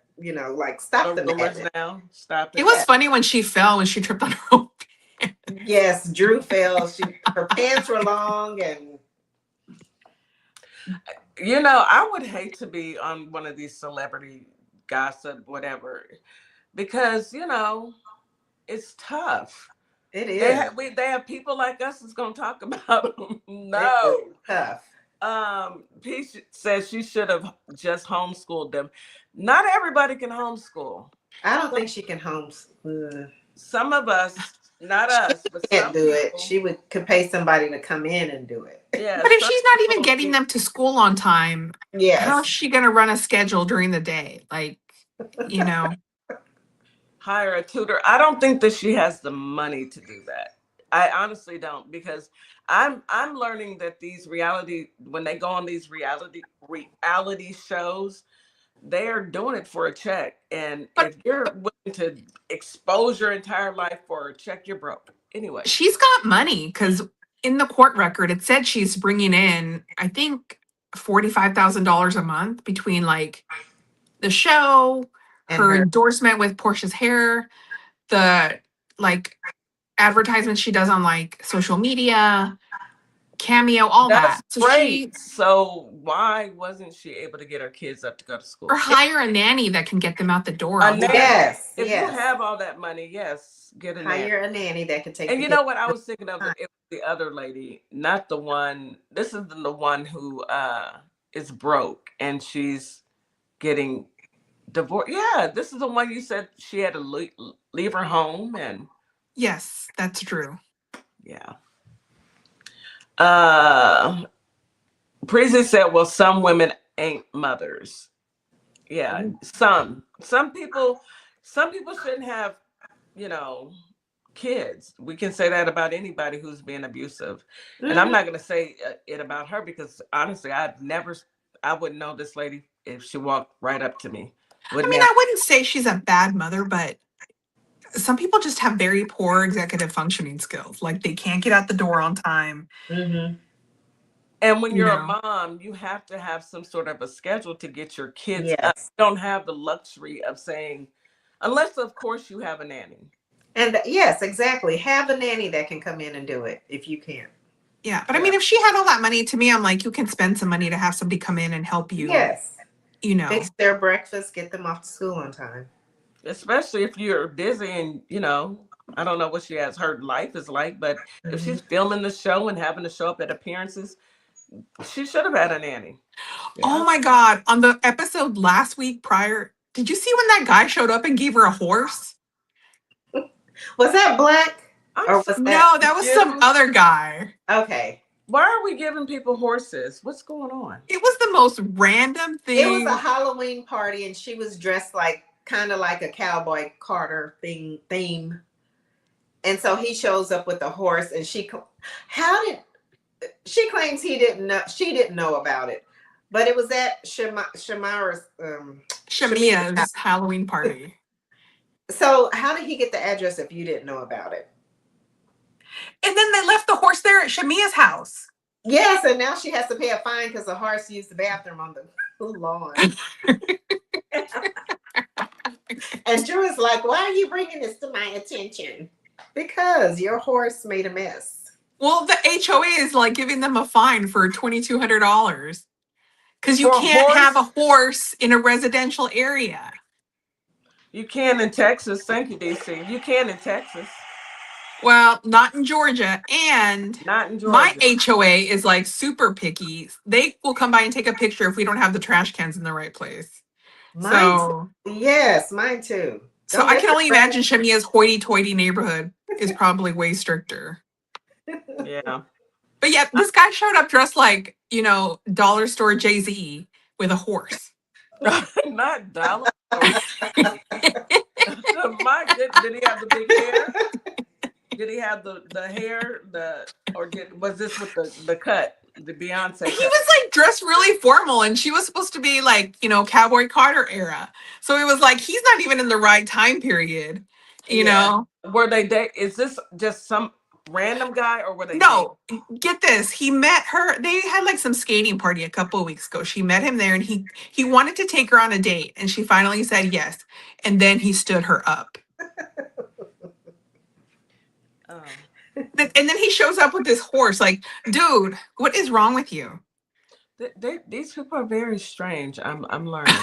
stop the madness. Now. Stop it. It was funny when she fell when she tripped on her own. Yes, Drew fell. Her pants were long and I would hate to be on one of these celebrity gossip, whatever, because it's tough. It is. They have people like us that's gonna talk about them. No, tough. Peach says she should have just homeschooled them. Not everybody can homeschool. I don't think she can homeschool. Some of us, not us, but can't do it. She could pay somebody to come in and do it. Yeah, but if she's not even getting them to school on time, how is she going to run a schedule during the day? Like, hire a tutor. I don't think that she has the money to do that. I honestly don't, because I'm learning that when they go on these reality shows, they're doing it for a check. And if you're willing to expose your entire life for a check, you're broke. Anyway. She's got money because in the court record, it said she's bringing in, I think, $45,000 a month between like the show, her endorsement with Portia's hair, the like advertisements she does on like social media, Cameo, all that. So great. So why wasn't she able to get her kids up to go to school? Or hire a nanny that can get them out the door. Yes. If you have all that money, yes, get a nanny. Hire a nanny that can take. And you know what? I was thinking of it was the other lady, not the one. This is the one who is broke and she's getting divorced. Yeah, this is the one you said she had to leave her home and. Yes, that's true. Yeah. Prezi said, well, some women ain't mothers. Yeah, some people shouldn't have, kids. We can say that about anybody who's being abusive. And I'm not going to say it about her because honestly, I wouldn't know this lady if she walked right up to me. I wouldn't say she's a bad mother, but some people just have very poor executive functioning skills. Like they can't get out the door on time. Mm-hmm. And when you're a mom, you have to have some sort of a schedule to get your kids up. You don't have the luxury of saying, unless of course you have a nanny. And yes, exactly. Have a nanny that can come in and do it if you can. Yeah. But I mean, if she had all that money, to me, I'm like, you can spend some money to have somebody come in and help you. Yes. Fix their breakfast, get them off to school on time. Especially if you're busy and, I don't know what her life is like, but if she's filming the show and having to show up at appearances, she should have had a nanny. Yeah. Oh my God. On the episode last week prior, did you see when that guy showed up and gave her a horse? Was that Black? No, that was some other guy. Okay. Why are we giving people horses? What's going on? It was the most random thing. It was a Halloween party and she was dressed kind of like a cowboy Carter theme. And so he shows up with a horse and she claims she didn't know about it. But it was at Shamia's Halloween party. So how did he get the address if you didn't know about it? And then they left the horse there at Shamia's house. Yes, and now she has to pay a fine because the horse used the bathroom on the lawn. And Drew is like, why are you bringing this to my attention? Because your horse made a mess. Well, the HOA is like giving them a fine for $2,200 because you can't have a horse in a residential area. You can in Texas. Thank you, DC. You can in Texas. Well, not in Georgia. And Not in my Georgia. HOA is like super picky. They will come by and take a picture if we don't have the trash cans in the right place. Mine So, too. Yes, mine too. so Don't I let can the only imagine Shamia's hoity-toity neighborhood is probably way stricter. Yeah. But yeah, this guy showed up dressed like, dollar store Jay-Z with a horse. Not dollar store. My good. Did he have the big hair? Did he have the hair? Was this with the cut? The Beyonce He cut? was like dressed really formal, and she was supposed to be like, Cowboy Carter era. So it was like he's not even in the right time period, Yeah. Were they date? Is this just some random guy, or were they? No, get this. He met her. They had like some skating party a couple of weeks ago. She met him there, and he wanted to take her on a date, and she finally said yes. And then he stood her up. Oh. And then he shows up with this horse. Like, dude, what is wrong with you? These people are very strange. I'm learning.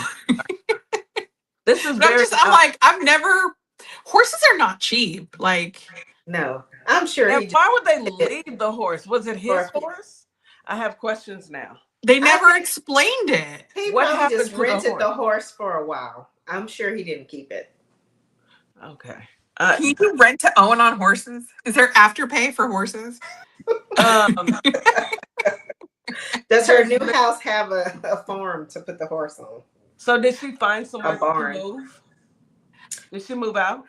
This is But very. I'm like, I've never. Horses are not cheap. Like, No, I'm sure. And why would they leave the horse? Was it his horse? I have questions now. They never explained it. He What probably happened just to the rented the horse? horse for a while. I'm sure he didn't keep it. Okay. Can you do rent to own on horses? Is there afterpay for horses? Does her new house have a farm to put the horse on? So did she find somewhere A barn. to move? Did she move out?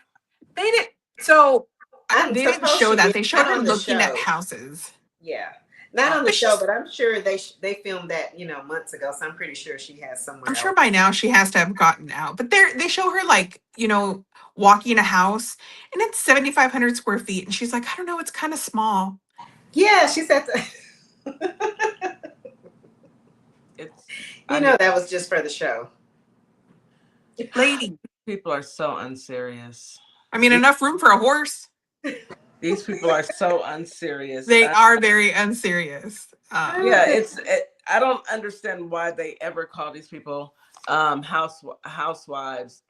They didn't. So I'm they didn't supposed show she that. did, They showed not her on the looking at show. houses. Yeah, not on the But show, she's- but I'm sure they filmed that months ago. So I'm pretty sure she has somewhere. I'm sure else. by now she has to have gotten out. But they show her like, walking a house, and it's 7,500 square feet. And she's like, I don't know, it's kind of small. Yeah, she said. That was just for the show. Lady. People are so unserious. I mean, enough room for a horse. These people are so unserious. They are very unserious. Yeah, I don't understand why they ever call these people housewives.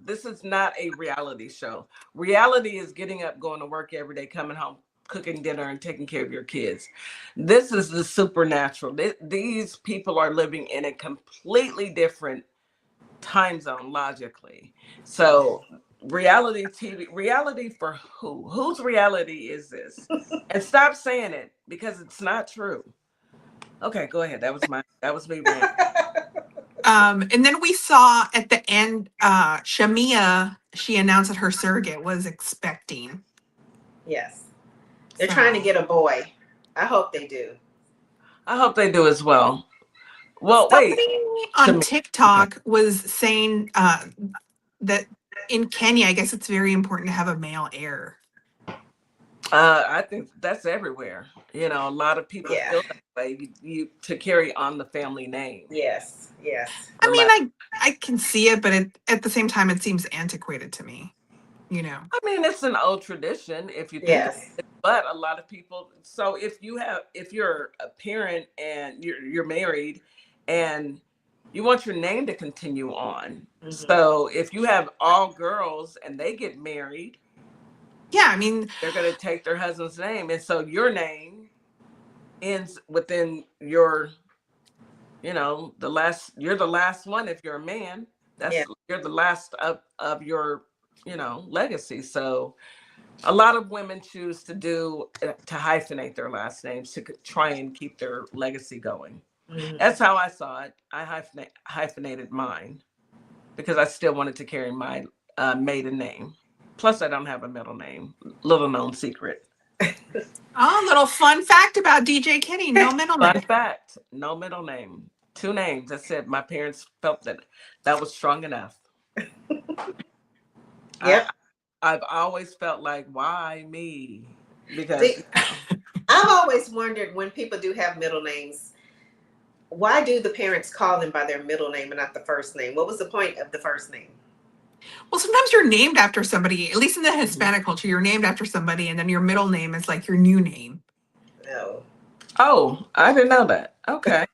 This is not a reality show. Reality is getting up, going to work every day, coming home, cooking dinner, and taking care of your kids. This is the supernatural. These people are living in a completely different time zone logically. So reality TV, reality for who? Whose reality is this? And stop saying it, because it's not true. Okay, go ahead. That was me ranting. And then we saw at the end, Shamia, she announced that her surrogate was expecting. Yes. They're trying to get a boy. I hope they do. I hope they do as well. Well, Somebody wait. on TikTok was saying that in Kenya, I guess it's very important to have a male heir. I think that's everywhere. A lot of people feel that way. You to carry on the family name. Yes, yes. I mean, I can see it, but at the same time, it seems antiquated to me. I mean, it's an old tradition if you think of it, but a lot of people. So if you're a parent and you're married, and you want your name to continue on. Mm-hmm. So if you have all girls and they get married, yeah, I mean, they're going to take their husband's name, and so your name ends within your, you're the last one. If you're a man, you're the last of your, legacy. So a lot of women choose to hyphenate their last names to try and keep their legacy going. Mm-hmm. That's how I saw it. I hyphenated mine because I still wanted to carry my maiden name. Plus, I don't have a middle name. Little known secret. Little fun fact about DJ Kenny. No middle name. Fun fact. No middle name. 2 names. That's it. My parents felt that was strong enough. Yep. I've always felt like, why me? Because I've always wondered, when people do have middle names, why do the parents call them by their middle name and not the first name? What was the point of the first name? Well, sometimes you're named after somebody, at least in the Hispanic culture, you're named after somebody, and then your middle name is like your new name. No. Oh, I didn't know that. Okay.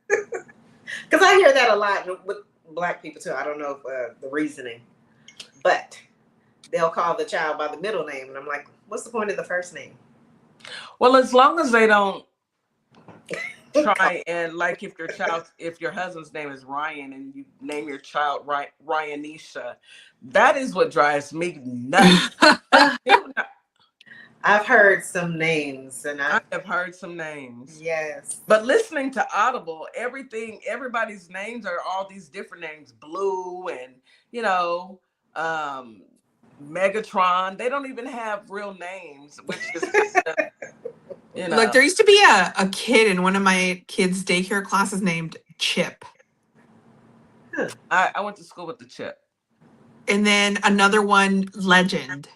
Because I hear that a lot with Black people too. I don't know if, the reasoning, but they'll call the child by the middle name, and I'm like, What's the point of the first name? Well, as long as they don't try and, like, if your husband's name is Ryan and you name your child Ryanisha, that is what drives me nuts. I've heard some names, and I have heard some names. Yes. But listening to Audible, everybody's names are all these different names, Blue and, Megatron. They don't even have real names, which is, Look, there used to be a kid in one of my kids' daycare classes named Chip. I went to school with the Chip. And then another one, Legend.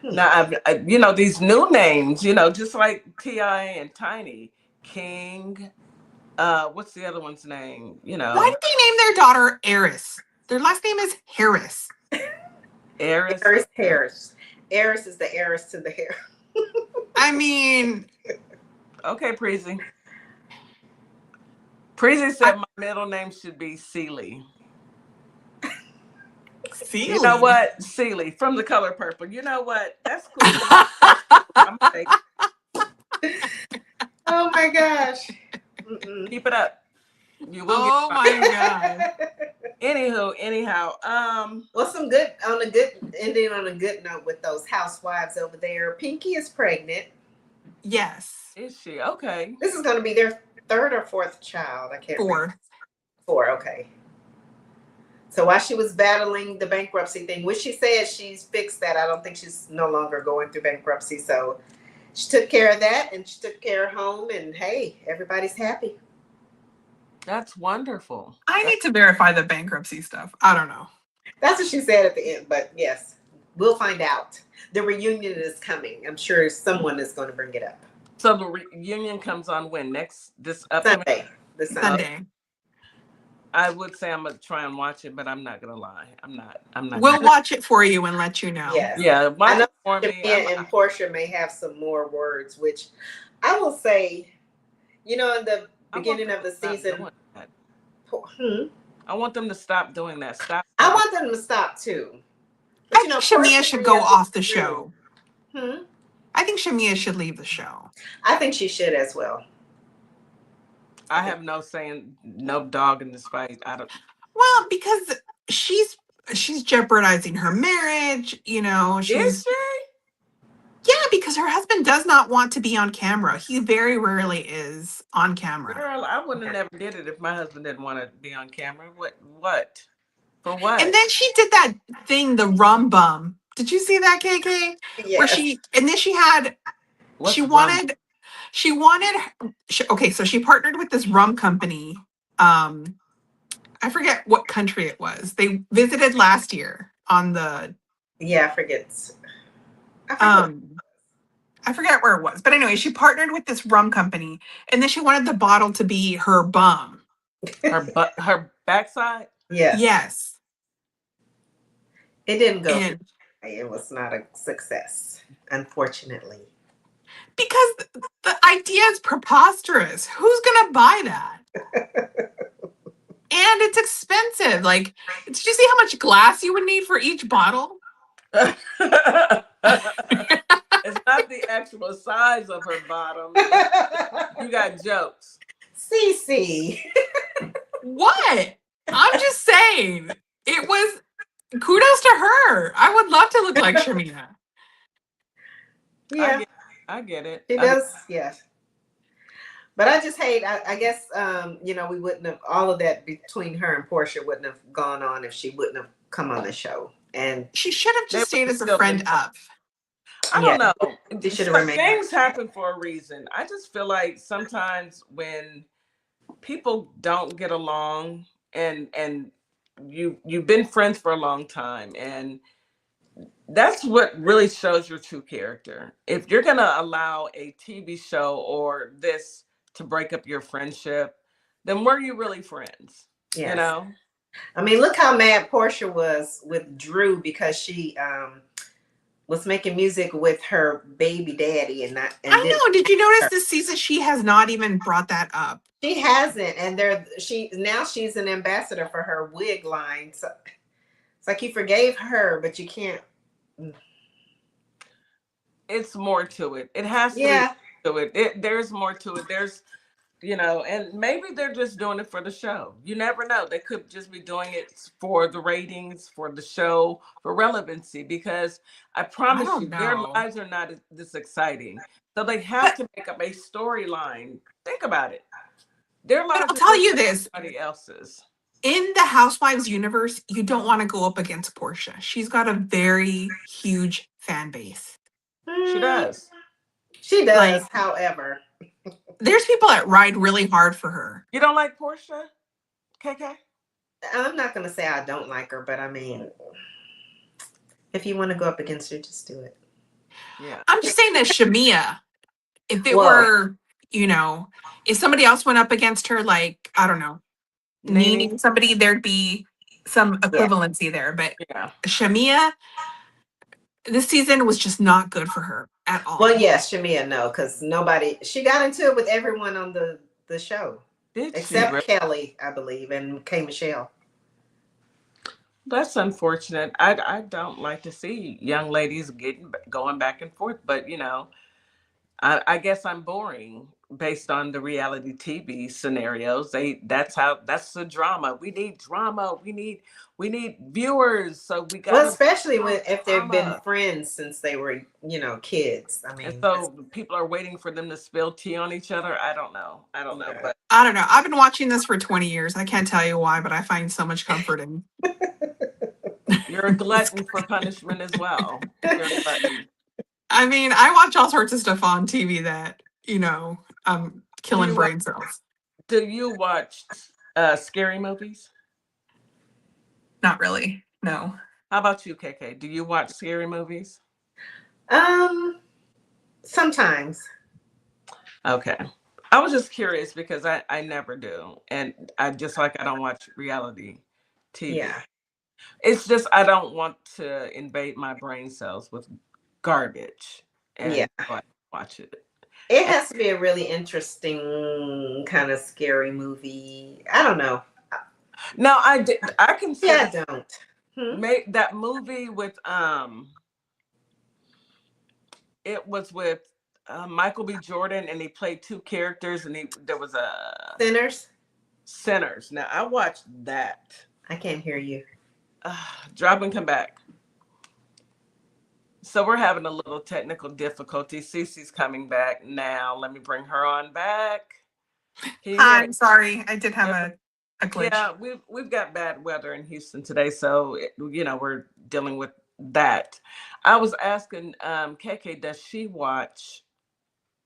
Now, these new names, just like T.I. and Tiny, King, what's the other one's name? Why did they name their daughter Eris? Their last name is Harris. Eris? Harris. Eris is the heiress to the hair. I mean... Okay, Preezy. Preezy said my middle name should be Seeley. Seeley? You know what? Seeley, from The Color Purple. You know what? That's cool. I'm gonna take it. Oh my gosh. Keep it up. You will oh my God. Anyhow, well, ending on a good note with those housewives over there. Pinky is pregnant. Yes. Is she? Okay. This is going to be their third or fourth child. I can't remember. Four, okay. So while she was battling the bankruptcy thing, which she says she's fixed that. I don't think she's no longer going through bankruptcy. So she took care of that, and she took care of home, and hey, everybody's happy. That's wonderful. I need to verify the bankruptcy stuff. I don't know. That's what she said at the end, but yes, we'll find out. The reunion is coming. I'm sure someone is going to bring it up. So the reunion comes on when? This Sunday. This Sunday. I would say I'm gonna try and watch it, but I'm not gonna lie. I'm not. We'll watch it for you and let you know. Yes. Yeah. I know and Portia may have some more words, which I will say, in the beginning of the season. I want them to stop doing that. Stop. I want them to stop too. But, I think Shamia should go off the show. I think Shamia should leave the show. I think she should as well. I have no dog in this fight. Well, because she's jeopardizing her marriage, Is she? Yeah, because her husband does not want to be on camera. He very rarely is on camera. Girl, I wouldn't have never did it if my husband didn't want to be on camera. What? For what? And then she did that thing, the rum bum. Did you see that, KK? Yes. Where so she partnered with this rum company. I forget what country it was. They visited last year on the... Yeah, I forget where it was. But anyway, she partnered with this rum company, and then she wanted the bottle to be her bum. Her backside? Yes. Yes. It didn't go. It was not a success, unfortunately. Because the idea is preposterous. Who's going to buy that? And it's expensive. Like, did you see how much glass you would need for each bottle? It's not the actual size of her bottom. You got jokes. Cece. What? I'm just saying. It was kudos to her. I would love to look like Shamia. Yeah. I get it. She does, yes. But I just hate, I guess, we wouldn't have, all of that between her and Portia wouldn't have gone on if she wouldn't have come on the show. And she should have just stayed as a friend up. I don't know. They should have remained. Things happen for a reason. I just feel like sometimes when people don't get along and you've been friends for a long time, and that's what really shows your true character. If you're gonna allow a TV show or this to break up your friendship, then were you really friends? Yes. I mean, look how mad Portia was with Drew because she was making music with her baby daddy and not. And I know. Did you notice this season she has not even brought that up? She hasn't, and she's an ambassador for her wig line. So it's like you forgave her, but you can't. it's more to it. It has to Yeah. be more to it. There's more to it. There's, and maybe they're just doing it for the show. You never know. They could just be doing it for the ratings, for the show, for relevancy, because I promise don't you, their know. lives are not this exciting. So they have to make up a storyline. Think about it. Their But lives I'll are tell just you like this. everybody else's. In the Housewives universe, you don't want to go up against Portia. She's got a very huge fan base. She does. She does, Like, however. there's people that ride really hard for her. You don't like Portia, KK? I'm not going to say I don't like her, but I mean, if you want to go up against her, just do it. Yeah. I'm just saying that Shamia, if it Whoa. were, if somebody else went up against her, like, I don't know, Nene? somebody, there'd be some equivalency there. But Shamia, this season was just not good for her at all. Well, yes, Shamia, no, because she got into it with everyone on the show. Except Kelly, I believe, and K. Michelle. That's unfortunate. I don't like to see young ladies going back and forth, but I guess I'm boring based on the reality TV scenarios. That's the drama. We need drama. We need viewers. So we got especially if they've been friends since they were, kids. I mean, and so people are waiting for them to spill tea on each other. I don't know, but I don't know. I've been watching this for 20 years. I can't tell you why, but I find so much comfort in. You're a glutton for punishment as well. You're a glutton. I mean, I watch all sorts of stuff on TV that, killing brain cells. Do you watch scary movies? Not really. No. How about you, KK? Do you watch scary movies? Sometimes. Okay. I was just curious because I never do. And I don't watch reality TV. Yeah. It's just I don't want to invade my brain cells with garbage. And so I watch it. It has to be a really interesting kind of scary movie. I don't know. No, I can say I don't. Make that movie with it was with Michael B. Jordan, and he played two characters, and there was a Sinners. Now I watched that. I can't hear you. Drop and come back. So we're having a little technical difficulty. Cece's coming back now. Let me bring her on back. I'm sorry. I did have a glitch. Yeah, we've got bad weather in Houston today, so we're dealing with that. I was asking KK, does she watch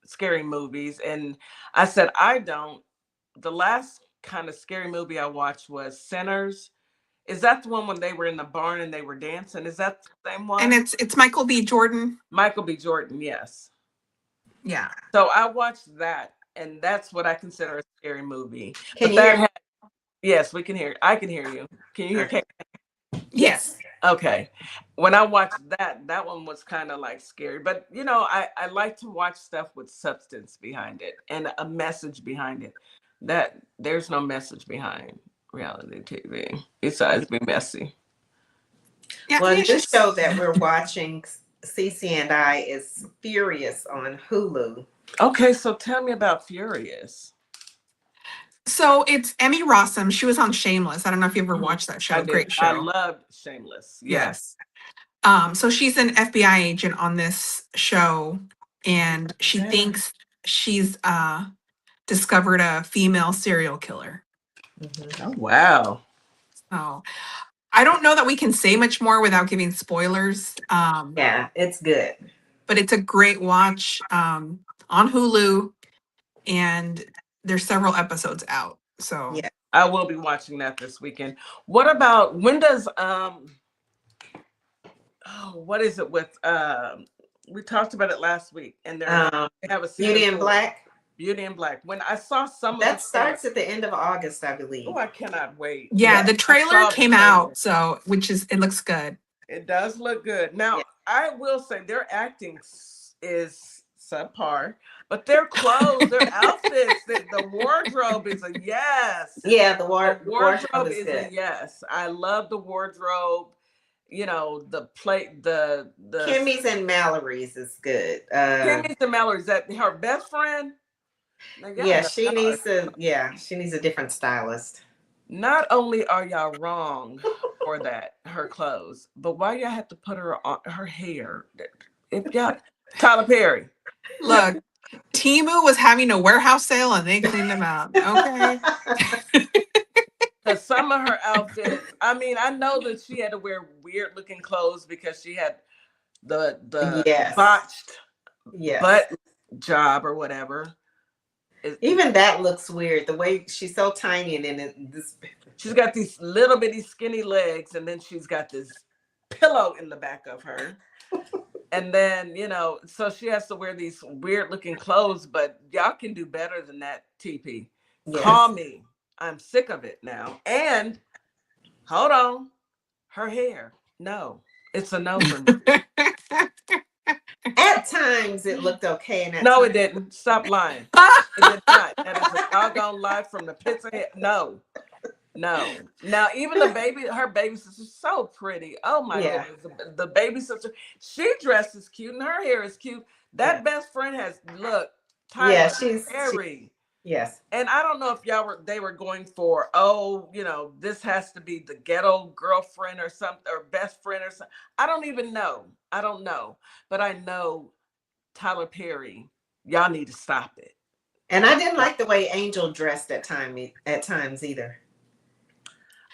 scary movies? And I said I don't. The last kind of scary movie I watched was Sinners. Is that the one when they were in the barn and they were dancing? Is that the same one? And it's Michael B. Jordan. Michael B. Jordan, yes. Yeah. So I watched that, and that's what I consider a scary movie. Can you hear me? Yes, we can hear. I can hear you. Can you hear Kate? Yes. Okay. When I watched that one was kind of like scary. But I like to watch stuff with substance behind it and a message behind it. That there's no message behind reality TV besides be messy. Yeah, well, this show that we're watching, Cece and I, is Furious on Hulu. Okay, so tell me about Furious. So it's Emmy Rossum. She was on Shameless. I don't know if you ever watched that show. Great show. I loved Shameless. Yes. So she's an FBI agent on this show, and she thinks she's discovered a female serial killer. Oh, wow. So I don't know that we can say much more without giving spoilers. Yeah, it's good. But it's a great watch on Hulu, and there's several episodes out. So yeah, I will be watching that this weekend. What about when does what is it with we talked about it last week, and they have a Beauty in Black. Beauty in Black. When I saw some that starts at the end of August, I believe. Oh, I cannot wait. Yeah, the trailer came out, so it looks good. It does look good. Now, I will say their acting is subpar, but their clothes, their outfits, the wardrobe is a yes. Yeah, the wardrobe is good. a yes. I love the wardrobe. you know, the Kimmy's and Mallory's is good. Kimmy's and Mallory's, that her best friend. Now, Yeah, she needs a different stylist. Not only are y'all wrong for that, her clothes, but why y'all have to put her on her hair? If y'all, Tyler Perry. Look, Temu was having a warehouse sale and they cleaned them out. Okay. Because some of her outfits, I mean, I know that she had to wear weird looking clothes because she had the botched butt job or whatever. Even that looks weird. The way she's so tiny and then she's got these little bitty skinny legs, and then she's got this pillow in the back of her. And then, you know, so she has to wear these weird looking clothes, but y'all can do better than that, TP. Yes. Call me. I'm sick of it now. And hold on, her hair. No, it's a no for me. At times it looked okay. And no, it didn't. Stop lying. It did not. That is a doggone lie from the pits of hell. No. Now, even her baby sister's so pretty. Oh my goodness. The baby sister, she dresses cute and her hair is cute. That best friend has she's hairy. Yes. And I don't know if they were going for, you know, this has to be the ghetto girlfriend or something, or best friend or something. I don't even know. I don't know. But I know Tyler Perry, y'all need to stop it. And I didn't like the way Angel dressed at times either.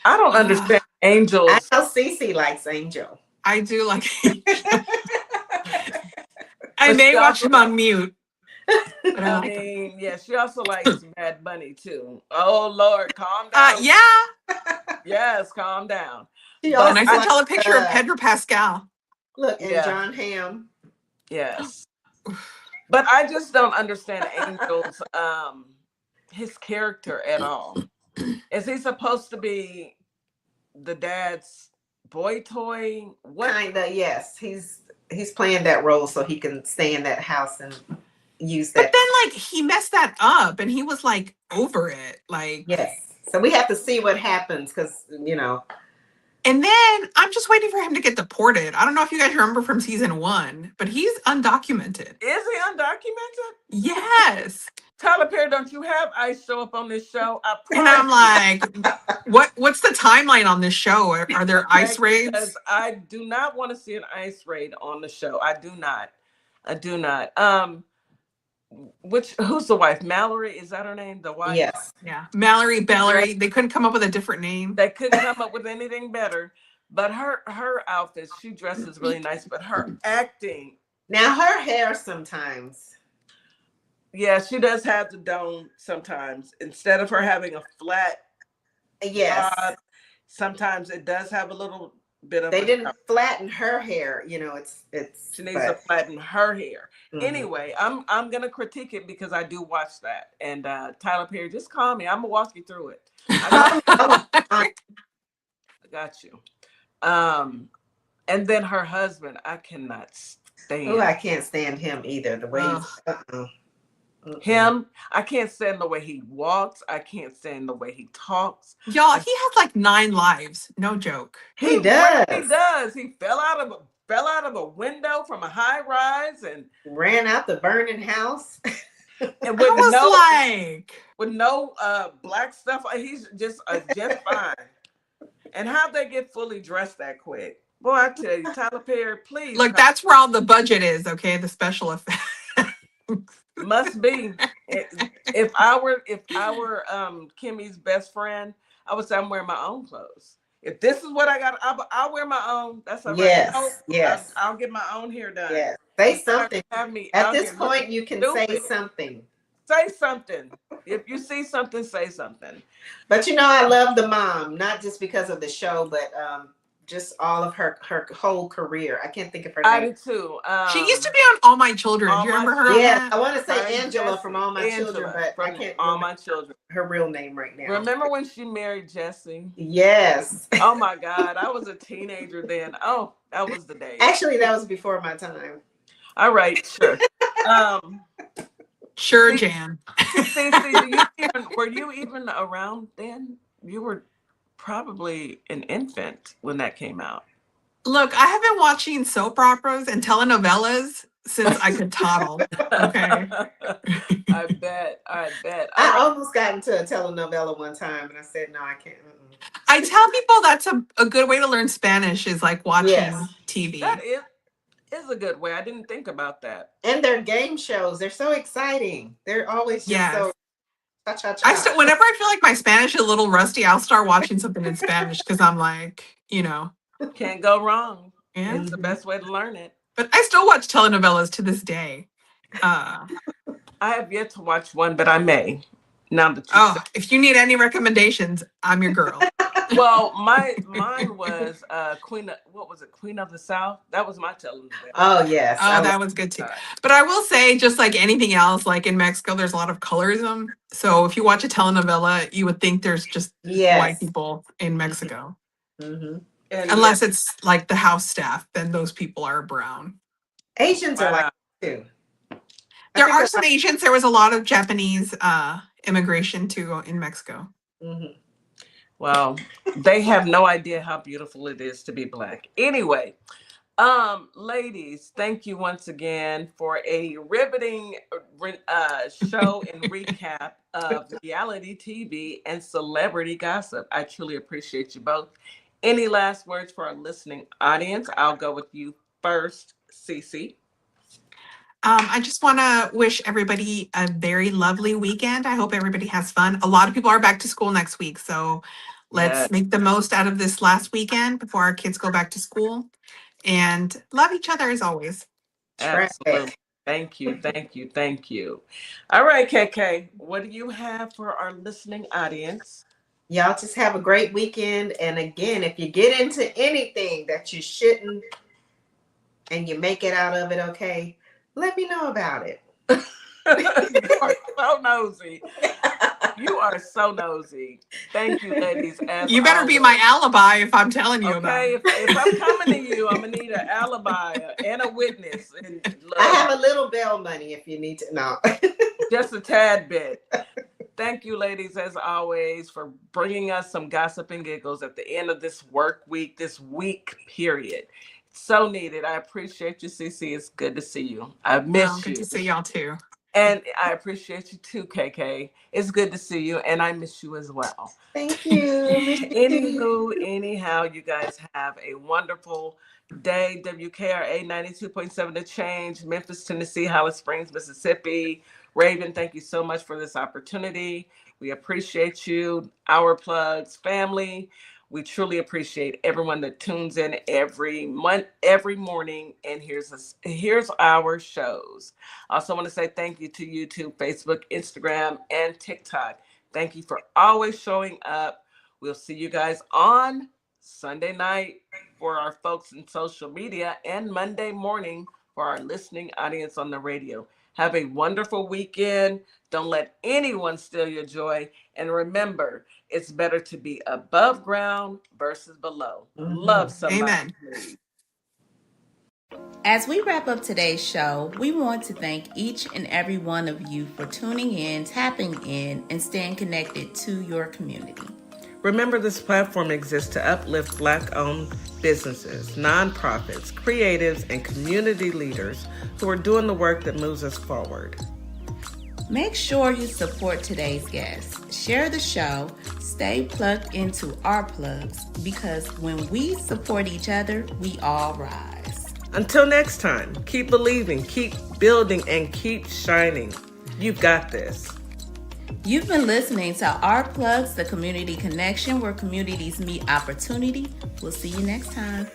I don't understand Angel. I know Cece likes Angel. I do like Angel. I may watch him on mute. I mean, yeah, she also likes Bad Bunny too. Oh Lord, calm down. Yes, calm down. And I sent y'all a picture of Pedro Pascal. Look, and John Hamm. Yes. But I just don't understand Angel's his character at all. Is he supposed to be the dad's boy toy? What? Kinda, yes. He's playing that role so he can stay in that house and use that. But then, like, he messed that up and he was like over it. Like, yes. So we have to see what happens because, you know. And then I'm just waiting for him to get deported. I don't know if you guys remember from season 1, but he's undocumented. Is he undocumented? Yes. Tyler Perry, don't you have ICE show up on this show? And I'm like, what's the timeline on this show? Are there ICE raids? Because I do not want to see an ICE raid on the show. I do not. Who's the wife? Mallory, is that her name? The wife? Yes. Yeah. Mallory, Bellery. They couldn't come up with a different name. They couldn't come up with anything better. But her outfits, she dresses really nice, but her acting. Now her hair sometimes. Yeah, she does have the dome sometimes. Instead of her having a flat rod, sometimes it does have a little bit of. They didn't flatten her hair, you know. It's. She needs to flatten her hair. Mm-hmm. Anyway, I'm gonna critique it because I do watch that. And Tyler Perry, just call me. I'm gonna walk you through it. I got you. And then her husband, I cannot stand. Oh, I can't stand him either. The way him, I can't stand the way he walks. I can't stand the way he talks. Y'all, he has like 9 lives. No joke. He does. He does. He fell out of a window from a high rise and ran out the burning house. And with no black stuff, he's just fine. And how'd they get fully dressed that quick? Boy, I tell you, Tyler Perry, please. Look, that's where all the budget is, okay? The special effects. Must be. If I were Kimmy's best friend, I would say I'm wearing my own clothes. If this is what I got, I'll wear my own. That's all right. Yes. I'll get my own hair done. Yes. Say something. At this point, you can say something. Say something. If you see something, say something. But you know, I love the mom, not just because of the show, but just all of her whole career. I can't think of her name. I do too. She used to be on All My Children. Do you remember her? Yeah, I want to say Angela from All My Children, but I can't All My Children. Her real name right now. Remember when she married Jesse? Yes. Oh my God, I was a teenager then. Oh, that was the day. Actually, that was before my time. All right, sure. Sure, Jan. Were you even around then? You were probably an infant when that came out. Look, I have been watching soap operas and telenovelas since I could toddle. Okay. I bet. I All right. almost got into a telenovela one time, and I said, no, I can't. I tell people that's a good way to learn Spanish is like watching Yes. TV. That is a good way. I didn't think about that. And their game shows, they're so exciting. They're always just so cha-cha-cha. Whenever I feel like my Spanish is a little rusty, I'll start watching something in Spanish because I'm like, Can't go wrong. Yeah. It's the best way to learn it. But I still watch telenovelas to this day. I have yet to watch one, but I may. Now that you if you need any recommendations, I'm your girl. Well, mine was Queen of the South? That was my telenovela. Oh yes. Oh, that was good too. But I will say, just like anything else, like in Mexico, there's a lot of colorism. So if you watch a telenovela, you would think there's just white people in Mexico. Mm-hmm. Unless it's like the house staff, then those people are brown. Asians are like too. There are some Asians. There was a lot of Japanese immigration too in Mexico. Mm-hmm. Well, they have no idea how beautiful it is to be Black. Anyway, ladies, thank you once again for a riveting show and recap of reality TV and celebrity gossip. I truly appreciate you both. Any last words for our listening audience? I'll go with you first, Cece. I just want to wish everybody a very lovely weekend. I hope everybody has fun. A lot of people are back to school next week, so let's make the most out of this last weekend before our kids go back to school. And love each other as always. Absolutely. Thank you. All right, KK, what do you have for our listening audience? Y'all just have a great weekend. And again, if you get into anything that you shouldn't and you make it out of it okay, let me know about it. You are so nosy. You are so nosy. Thank you, ladies. You better be my alibi if I'm telling you about it. If I'm coming to you, I'm going to need an alibi and a witness. And I have a little bail money if you need to know. Just a tad bit. Thank you, ladies, as always, for bringing us some gossip and giggles at the end of this work week, this week period. So needed. I appreciate you, Cece. It's good to see you. I've missed you. Good to see y'all too. And I appreciate you too, KK. It's good to see you, and I miss you as well. Thank you. Anyhow, you guys have a wonderful day. WKRA 92.7 The Change, Memphis, Tennessee, Hollis Springs, Mississippi. Raven, thank you so much for this opportunity. We appreciate you, our plugs, family. We truly appreciate everyone that tunes in every morning and here's our shows. I also want to say thank you to YouTube, Facebook, Instagram, and TikTok. Thank you for always showing up. We'll see you guys on Sunday night for our folks in social media and Monday morning for our listening audience on the radio. Have a wonderful weekend. Don't let anyone steal your joy. And remember, it's better to be above ground versus below. Mm-hmm. Love somebody. Amen. As we wrap up today's show, we want to thank each and every one of you for tuning in, tapping in, and staying connected to your community. Remember, this platform exists to uplift Black-owned businesses, nonprofits, creatives, and community leaders who are doing the work that moves us forward. Make sure you support today's guests. Share the show. Stay plugged into our plugs, because when we support each other, we all rise. Until next time, keep believing, keep building, and keep shining. You've got this. You've been listening to Our Plugs, the community connection where communities meet opportunity. We'll see you next time.